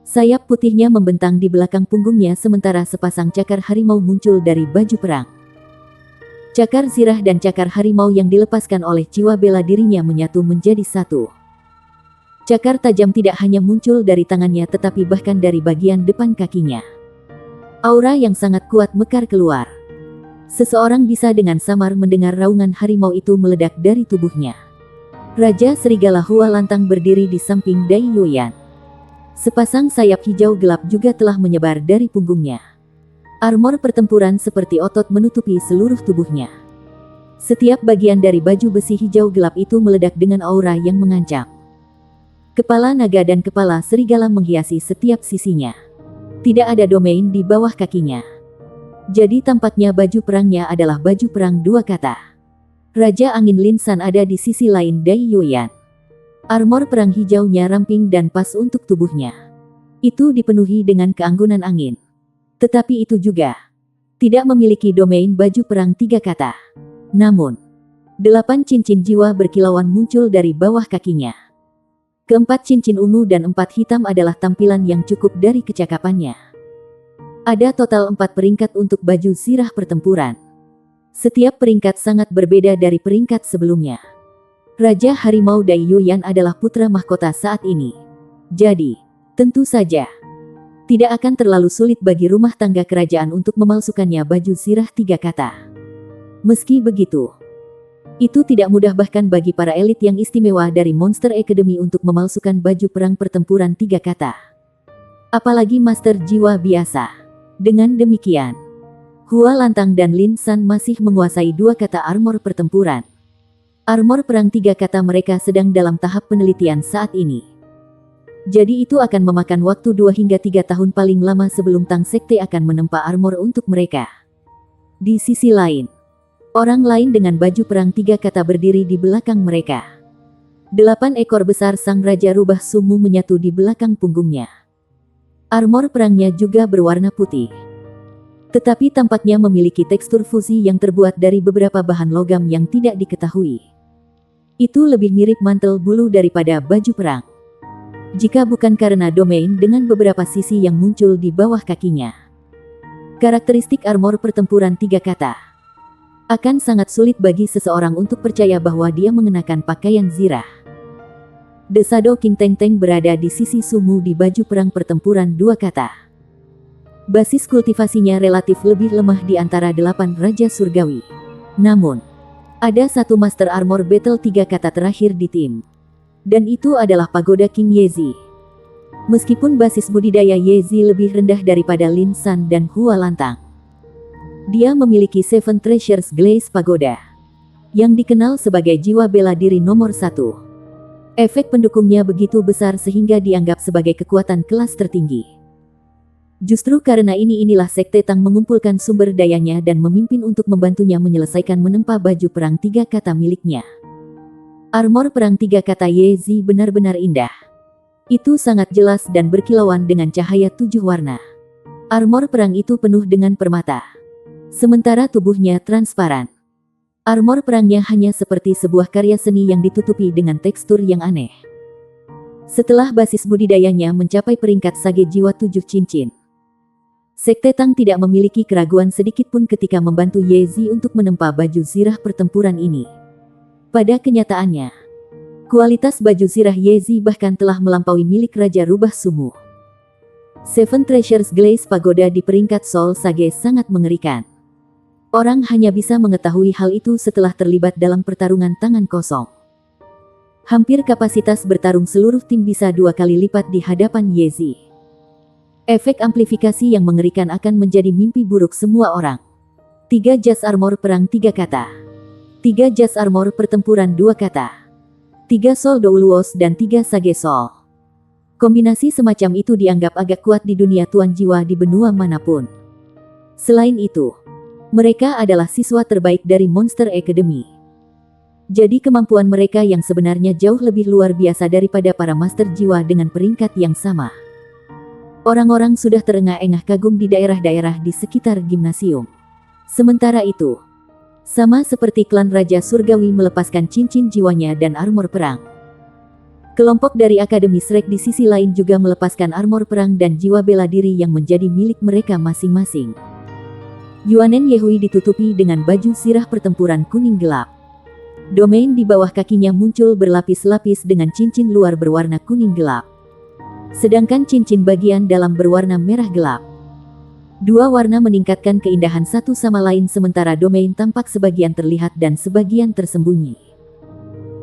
Sayap putihnya membentang di belakang punggungnya sementara sepasang cakar harimau muncul dari baju perang. Cakar zirah dan cakar harimau yang dilepaskan oleh jiwa bela dirinya menyatu menjadi satu. Cakar tajam tidak hanya muncul dari tangannya tetapi bahkan dari bagian depan kakinya. Aura yang sangat kuat mekar keluar. Seseorang bisa dengan samar mendengar raungan harimau itu meledak dari tubuhnya. Raja Serigala Hua Lantang berdiri di samping Dai Yuyan. Sepasang sayap hijau gelap juga telah menyebar dari punggungnya. Armor pertempuran seperti otot menutupi seluruh tubuhnya. Setiap bagian dari baju besi hijau gelap itu meledak dengan aura yang mengancam. Kepala naga dan kepala serigala menghiasi setiap sisinya. Tidak ada domain di bawah kakinya. Jadi tampaknya baju perangnya adalah baju perang 2 kata. Raja Angin Lin San ada di sisi lain Dai Yuyan. Armor perang hijaunya ramping dan pas untuk tubuhnya. Itu dipenuhi dengan keanggunan angin. Tetapi itu juga tidak memiliki domain baju perang 3 kata. Namun, 8 cincin jiwa berkilauan muncul dari bawah kakinya. Keempat cincin ungu dan 4 hitam adalah tampilan yang cukup dari kecakapannya. Ada total 4 peringkat untuk baju zirah pertempuran. Setiap peringkat sangat berbeda dari peringkat sebelumnya. Raja Harimau Dai Yuyan adalah putra mahkota saat ini. Jadi, tentu saja, tidak akan terlalu sulit bagi rumah tangga kerajaan untuk memalsukannya baju zirah 3 kata. Meski begitu, itu tidak mudah bahkan bagi para elit yang istimewa dari Monster Academy untuk memalsukan baju perang pertempuran 3 kata. Apalagi master jiwa biasa. Dengan demikian, Hua Lantang dan Lin San masih menguasai 2 kata armor pertempuran. Armor perang 3 kata mereka sedang dalam tahap penelitian saat ini. Jadi itu akan memakan waktu 2 hingga 3 tahun paling lama sebelum Tang Sekte akan menempa armor untuk mereka. Di sisi lain, orang lain dengan baju perang 3 kata berdiri di belakang mereka. 8 ekor besar sang Raja Rubah Sumu menyatu di belakang punggungnya. Armor perangnya juga berwarna putih. Tetapi tampaknya memiliki tekstur fusi yang terbuat dari beberapa bahan logam yang tidak diketahui. Itu lebih mirip mantel bulu daripada baju perang. Jika bukan karena domain dengan beberapa sisi yang muncul di bawah kakinya. Karakteristik armor pertempuran 3 kata. Akan sangat sulit bagi seseorang untuk percaya bahwa dia mengenakan pakaian zirah. The Shadow King Teng Teng berada di sisi Sumu di baju perang pertempuran 2 kata. Basis kultivasinya relatif lebih lemah di antara 8 Raja Surgawi. Namun, ada satu Master Armor Battle 3 kata terakhir di tim. Dan itu adalah Pagoda King Yezi. Meskipun basis budidaya Yezi lebih rendah daripada Lin San dan Hua Lantang. Dia memiliki Seven Treasures Glaze Pagoda. Yang dikenal sebagai jiwa bela diri nomor 1. Efek pendukungnya begitu besar sehingga dianggap sebagai kekuatan kelas tertinggi. Justru karena inilah Sekte Tang mengumpulkan sumber dayanya dan memimpin untuk membantunya menyelesaikan menempa baju perang 3 kata miliknya. Armor perang 3 kata Yezi benar-benar indah. Itu sangat jelas dan berkilauan dengan cahaya 7 warna. Armor perang itu penuh dengan permata. Sementara tubuhnya transparan. Armor perangnya hanya seperti sebuah karya seni yang ditutupi dengan tekstur yang aneh. Setelah basis budidayanya mencapai peringkat sage jiwa 7 cincin. Sekte Tang tidak memiliki keraguan sedikitpun ketika membantu Yezi untuk menempa baju zirah pertempuran ini. Pada kenyataannya, kualitas baju zirah Yezi bahkan telah melampaui milik Raja Rubah Sumu. Seven Treasures Glaze Pagoda di peringkat Soul Sage sangat mengerikan. Orang hanya bisa mengetahui hal itu setelah terlibat dalam pertarungan tangan kosong. Hampir kapasitas bertarung seluruh tim bisa 2 kali lipat di hadapan Yezi. Efek amplifikasi yang mengerikan akan menjadi mimpi buruk semua orang. 3 jas armor perang 3 kata. 3 jas armor pertempuran 2 kata. 3 Soul Doulos dan 3 Sage Soul. Kombinasi semacam itu dianggap agak kuat di dunia tuan jiwa di benua manapun. Selain itu, mereka adalah siswa terbaik dari Monster Academy. Jadi kemampuan mereka yang sebenarnya jauh lebih luar biasa daripada para master jiwa dengan peringkat yang sama. Orang-orang sudah terengah-engah kagum di daerah-daerah di sekitar gimnasium. Sementara itu, sama seperti klan Raja Surgawi melepaskan cincin jiwanya dan armor perang. Kelompok dari Akademi Shrek di sisi lain juga melepaskan armor perang dan jiwa bela diri yang menjadi milik mereka masing-masing. Yuanen Yehui ditutupi dengan baju zirah pertempuran kuning gelap. Domain di bawah kakinya muncul berlapis-lapis dengan cincin luar berwarna kuning gelap. Sedangkan cincin bagian dalam berwarna merah gelap. 2 warna meningkatkan keindahan satu sama lain sementara domain tampak sebagian terlihat dan sebagian tersembunyi.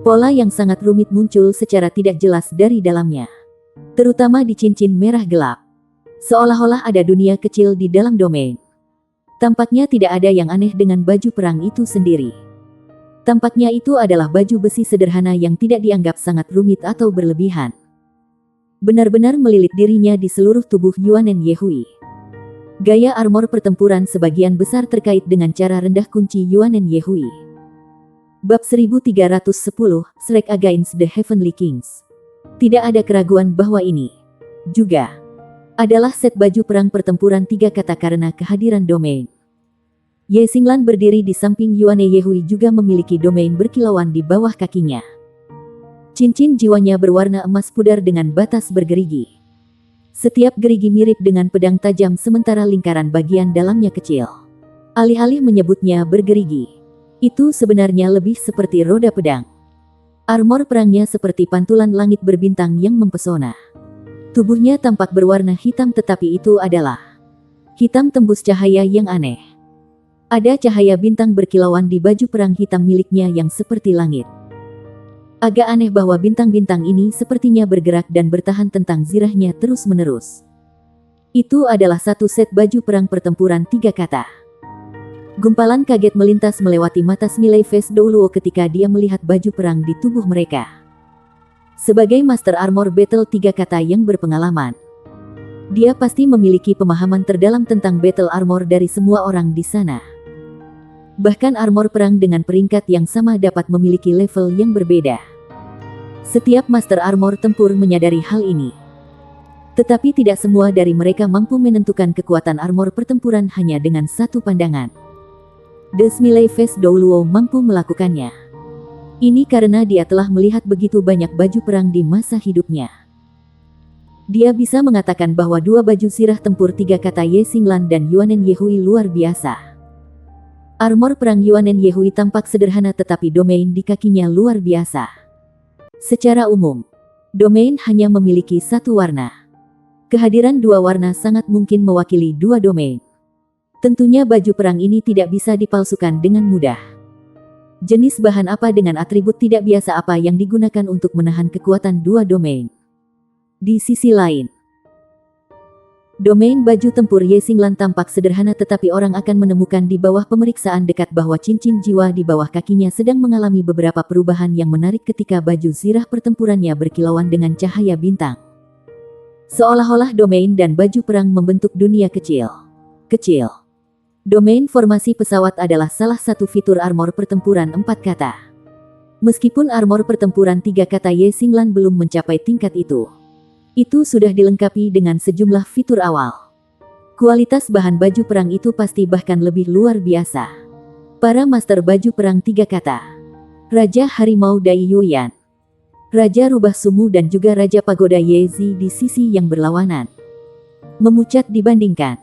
Pola yang sangat rumit muncul secara tidak jelas dari dalamnya. Terutama di cincin merah gelap. Seolah-olah ada dunia kecil di dalam domain. Tampaknya tidak ada yang aneh dengan baju perang itu sendiri. Tampaknya itu adalah baju besi sederhana yang tidak dianggap sangat rumit atau berlebihan. Benar-benar melilit dirinya di seluruh tubuh Yuanen Yehui. Gaya armor pertempuran sebagian besar terkait dengan cara rendah kunci Yuanen Yehui. Bab 1310, Shrek Against the Heavenly Kings. Tidak ada keraguan bahwa ini juga adalah set baju perang pertempuran 3 kata karena kehadiran domain. Ye Xinglan berdiri di samping Yuane Yehui juga memiliki domain berkilauan di bawah kakinya. Cincin jiwanya berwarna emas pudar dengan batas bergerigi. Setiap gerigi mirip dengan pedang tajam sementara lingkaran bagian dalamnya kecil. Alih-alih menyebutnya bergerigi, itu sebenarnya lebih seperti roda pedang. Armor perangnya seperti pantulan langit berbintang yang mempesona. Tubuhnya tampak berwarna hitam tetapi itu adalah hitam tembus cahaya yang aneh. Ada cahaya bintang berkilauan di baju perang hitam miliknya yang seperti langit. Agak aneh bahwa bintang-bintang ini sepertinya bergerak dan bertahan tentang zirahnya terus-menerus. Itu adalah satu set baju perang pertempuran 3 kata. Gumpalan kaget melintas melewati mata Smiley Face Douluo ketika dia melihat baju perang di tubuh mereka. Sebagai Master Armor Battle 3 kata yang berpengalaman, dia pasti memiliki pemahaman terdalam tentang battle armor dari semua orang di sana. Bahkan armor perang dengan peringkat yang sama dapat memiliki level yang berbeda. Setiap Master Armor tempur menyadari hal ini. Tetapi tidak semua dari mereka mampu menentukan kekuatan armor pertempuran hanya dengan satu pandangan. The Smiley Face Douluo mampu melakukannya. Ini karena dia telah melihat begitu banyak baju perang di masa hidupnya. Dia bisa mengatakan bahwa dua baju sirah tempur 3 kata Ye Xinglan dan Yuanen Yehui luar biasa. Armor perang Yuanen Yehui tampak sederhana tetapi domain di kakinya luar biasa. Secara umum, domain hanya memiliki satu warna. Kehadiran dua warna sangat mungkin mewakili dua domain. Tentunya baju perang ini tidak bisa dipalsukan dengan mudah. Jenis bahan apa dengan atribut tidak biasa apa yang digunakan untuk menahan kekuatan dua domain? Di sisi lain, domain baju tempur Ye Xinglan tampak sederhana tetapi orang akan menemukan di bawah pemeriksaan dekat bahwa cincin jiwa di bawah kakinya sedang mengalami beberapa perubahan yang menarik ketika baju zirah pertempurannya berkilauan dengan cahaya bintang. Seolah-olah domain dan baju perang membentuk dunia kecil. Domain formasi pesawat adalah salah satu fitur armor pertempuran 4 kata. Meskipun armor pertempuran 3 kata Ye Xinglan belum mencapai tingkat itu sudah dilengkapi dengan sejumlah fitur awal. Kualitas bahan baju perang itu pasti bahkan lebih luar biasa. Para master baju perang 3 kata, Raja Harimau Dai Yuyan, Raja Rubah Sumu dan juga Raja Pagoda Yezi di sisi yang berlawanan, memucat dibandingkan.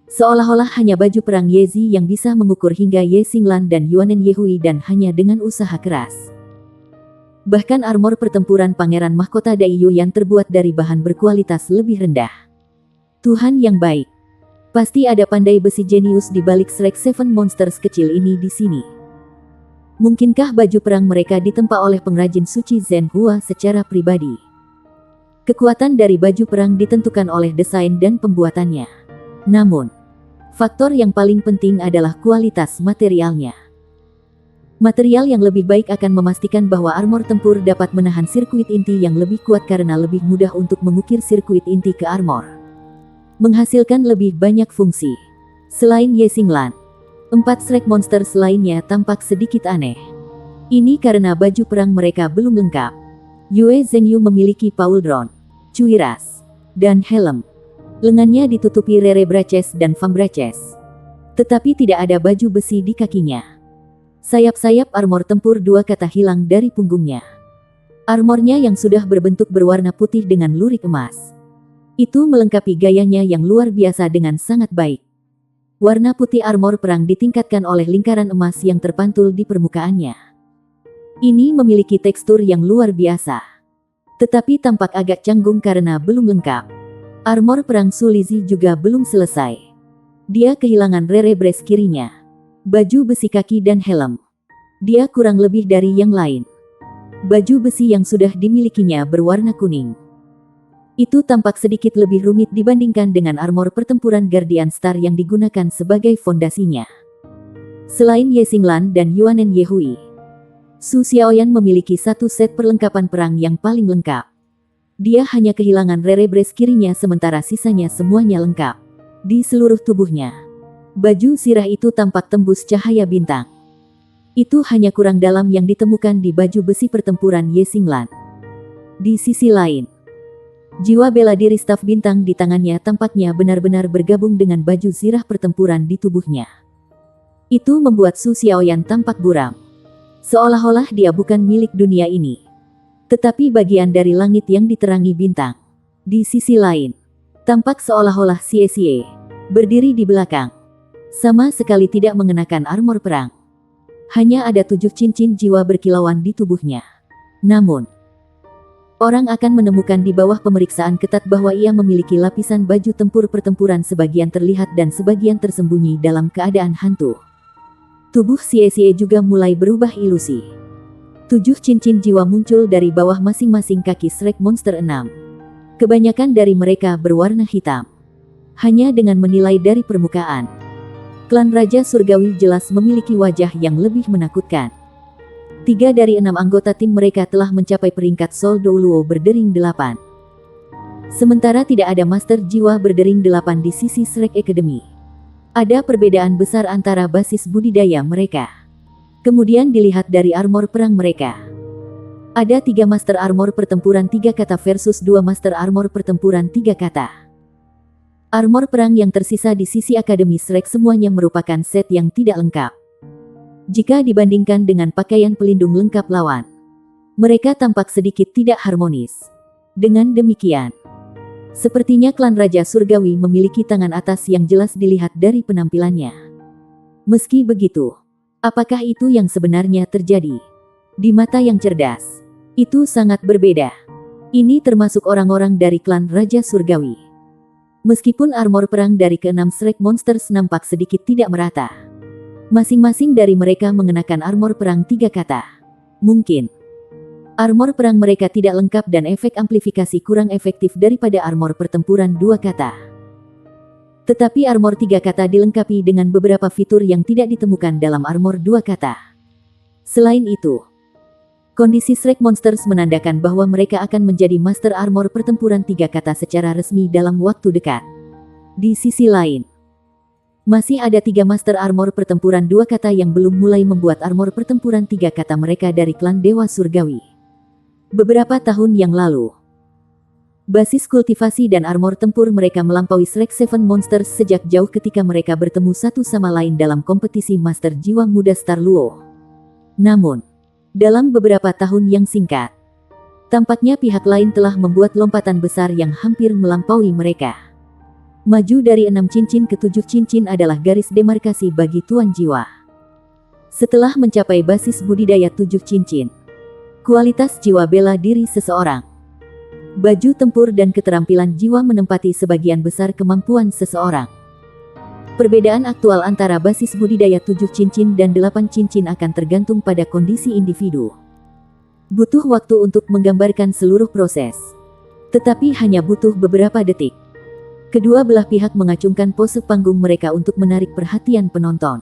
Seolah-olah hanya baju perang Yezi yang bisa mengukur hingga Ye Xinglan dan Yuanen Yehui dan hanya dengan usaha keras. Bahkan armor pertempuran Pangeran Mahkota Dai Yuyan terbuat dari bahan berkualitas lebih rendah. Tuhan yang baik. Pasti ada pandai besi jenius di balik Shrek Seven Monsters kecil ini di sini. Mungkinkah baju perang mereka ditempa oleh pengrajin suci Zhen Hua secara pribadi? Kekuatan dari baju perang ditentukan oleh desain dan pembuatannya. Namun, faktor yang paling penting adalah kualitas materialnya. Material yang lebih baik akan memastikan bahwa armor tempur dapat menahan sirkuit inti yang lebih kuat karena lebih mudah untuk mengukir sirkuit inti ke armor. Menghasilkan lebih banyak fungsi. Selain Ye Xinglan, 4 Shrek Monsters lainnya tampak sedikit aneh. Ini karena baju perang mereka belum lengkap. Yue Zhengyu memiliki pauldron, cuiras, dan helm. Lengannya ditutupi rere braces dan fambraces. Tetapi tidak ada baju besi di kakinya. Sayap-sayap armor tempur 2 kata hilang dari punggungnya. Armornya yang sudah berbentuk berwarna putih dengan lurik emas. Itu melengkapi gayanya yang luar biasa dengan sangat baik. Warna putih armor perang ditingkatkan oleh lingkaran emas yang terpantul di permukaannya. Ini memiliki tekstur yang luar biasa. Tetapi tampak agak canggung karena belum lengkap. Armor perang Su Lizhi juga belum selesai. Dia kehilangan rere brace kirinya, baju besi kaki dan helm. Dia kurang lebih dari yang lain. Baju besi yang sudah dimilikinya berwarna kuning. Itu tampak sedikit lebih rumit dibandingkan dengan armor pertempuran Guardian Star yang digunakan sebagai fondasinya. Selain Ye Xinglan dan Yuanen Yehui, Su Xiaoyan memiliki satu set perlengkapan perang yang paling lengkap. Dia hanya kehilangan rere brace kirinya sementara sisanya semuanya lengkap. Di seluruh tubuhnya, baju sirah itu tampak tembus cahaya bintang. Itu hanya kurang dalam yang ditemukan di baju besi pertempuran Ye Xinglan. Di sisi lain, jiwa bela diri staf bintang di tangannya tampaknya benar-benar bergabung dengan baju sirah pertempuran di tubuhnya. Itu membuat Su Xiaoyan tampak buram. Seolah-olah dia bukan milik dunia ini, tetapi bagian dari langit yang diterangi bintang. Di sisi lain, tampak seolah-olah Xie berdiri di belakang. Sama sekali tidak mengenakan armor perang. Hanya ada 7 cincin jiwa berkilauan di tubuhnya. Namun, orang akan menemukan di bawah pemeriksaan ketat bahwa ia memiliki lapisan baju tempur pertempuran sebagian terlihat dan sebagian tersembunyi dalam keadaan hantu. Tubuh Xie juga mulai berubah ilusi. 7 cincin jiwa muncul dari bawah masing-masing kaki Shrek Monster 6. Kebanyakan dari mereka berwarna hitam. Hanya dengan menilai dari permukaan, Klan Raja Surgawi jelas memiliki wajah yang lebih menakutkan. 3 dari 6 anggota tim mereka telah mencapai peringkat Sol Douluo berdering 8. Sementara tidak ada Master Jiwa berdering 8 di sisi Shrek Academy. Ada perbedaan besar antara basis budidaya mereka. Kemudian dilihat dari armor perang mereka. Ada 3 Master Armor pertempuran 3 kata versus 2 Master Armor pertempuran 3 kata. Armor perang yang tersisa di sisi Akademi Shrek semuanya merupakan set yang tidak lengkap. Jika dibandingkan dengan pakaian pelindung lengkap lawan, mereka tampak sedikit tidak harmonis. Dengan demikian, sepertinya klan Raja Surgawi memiliki tangan atas yang jelas dilihat dari penampilannya. Meski begitu, apakah itu yang sebenarnya terjadi? Di mata yang cerdas, itu sangat berbeda. Ini termasuk orang-orang dari klan Raja Surgawi. Meskipun armor perang dari ke-6 Shrek Monsters nampak sedikit tidak merata. Masing-masing dari mereka mengenakan armor perang 3 kata. Mungkin armor perang mereka tidak lengkap dan efek amplifikasi kurang efektif daripada armor pertempuran 2 kata. Tetapi armor 3 kata dilengkapi dengan beberapa fitur yang tidak ditemukan dalam armor 2 kata. Selain itu, kondisi Shrek Monsters menandakan bahwa mereka akan menjadi Master Armor pertempuran 3 kata secara resmi dalam waktu dekat. Di sisi lain, masih ada 3 Master Armor pertempuran 2 kata yang belum mulai membuat armor pertempuran 3 kata mereka dari klan Dewa Surgawi. Beberapa tahun yang lalu, basis kultivasi dan armor tempur mereka melampaui Shrek 7 Monsters sejak jauh ketika mereka bertemu satu sama lain dalam kompetisi Master Jiwa Muda Star Luo. Namun, dalam beberapa tahun yang singkat, tampaknya pihak lain telah membuat lompatan besar yang hampir melampaui mereka. Maju dari 6 cincin ke 7 cincin adalah garis demarkasi bagi Tuan Jiwa. Setelah mencapai basis budidaya 7 cincin, kualitas jiwa bela diri seseorang, baju tempur dan keterampilan jiwa menempati sebagian besar kemampuan seseorang. Perbedaan aktual antara basis budidaya 7 cincin dan 8 cincin akan tergantung pada kondisi individu. Butuh waktu untuk menggambarkan seluruh proses, tetapi hanya butuh beberapa detik. Kedua belah pihak mengacungkan pose panggung mereka untuk menarik perhatian penonton.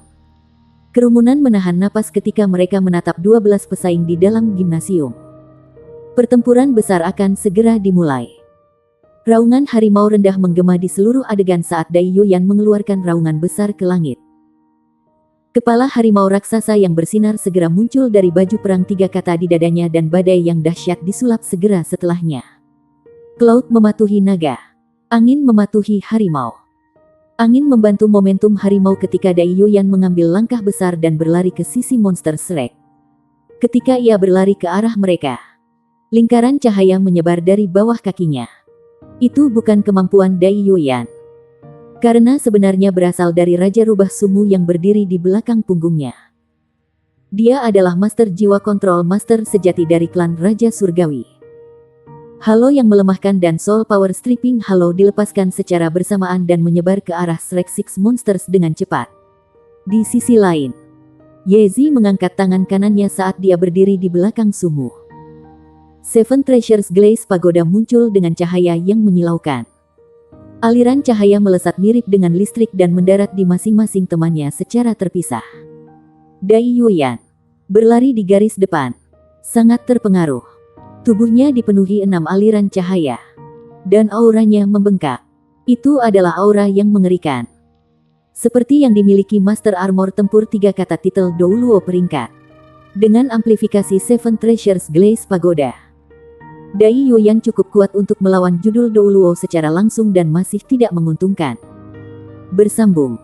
Kerumunan menahan napas ketika mereka menatap 12 pesaing di dalam gimnasium. Pertempuran besar akan segera dimulai. Raungan harimau rendah menggema di seluruh adegan saat Dai Yuyan mengeluarkan raungan besar ke langit. Kepala harimau raksasa yang bersinar segera muncul dari baju perang 3 kata di dadanya dan badai yang dahsyat disulap segera setelahnya. Cloud mematuhi naga. Angin mematuhi harimau. Angin membantu momentum harimau ketika Dai Yuyan mengambil langkah besar dan berlari ke sisi monster Shrek. Ketika ia berlari ke arah mereka, lingkaran cahaya menyebar dari bawah kakinya. Itu bukan kemampuan Dai Yuyan, karena sebenarnya berasal dari Raja Rubah Sumu yang berdiri di belakang punggungnya. Dia adalah Master Jiwa Kontrol Master sejati dari klan Raja Surgawi. Halo yang melemahkan dan Soul Power Stripping Halo dilepaskan secara bersamaan dan menyebar ke arah Shrek Six Monsters dengan cepat. Di sisi lain, Yezi mengangkat tangan kanannya saat dia berdiri di belakang Sumu. Seven Treasures Glaze Pagoda muncul dengan cahaya yang menyilaukan. Aliran cahaya melesat mirip dengan listrik dan mendarat di masing-masing temannya secara terpisah. Dai Yuyan berlari di garis depan, sangat terpengaruh. Tubuhnya dipenuhi 6 aliran cahaya, dan auranya membengkak. Itu adalah aura yang mengerikan, seperti yang dimiliki Master Armor Tempur 3 kata titel Douluo peringkat. Dengan amplifikasi Seven Treasures Glaze Pagoda, Dai Yuyan cukup kuat untuk melawan judul Douluo secara langsung dan masih tidak menguntungkan. Bersambung.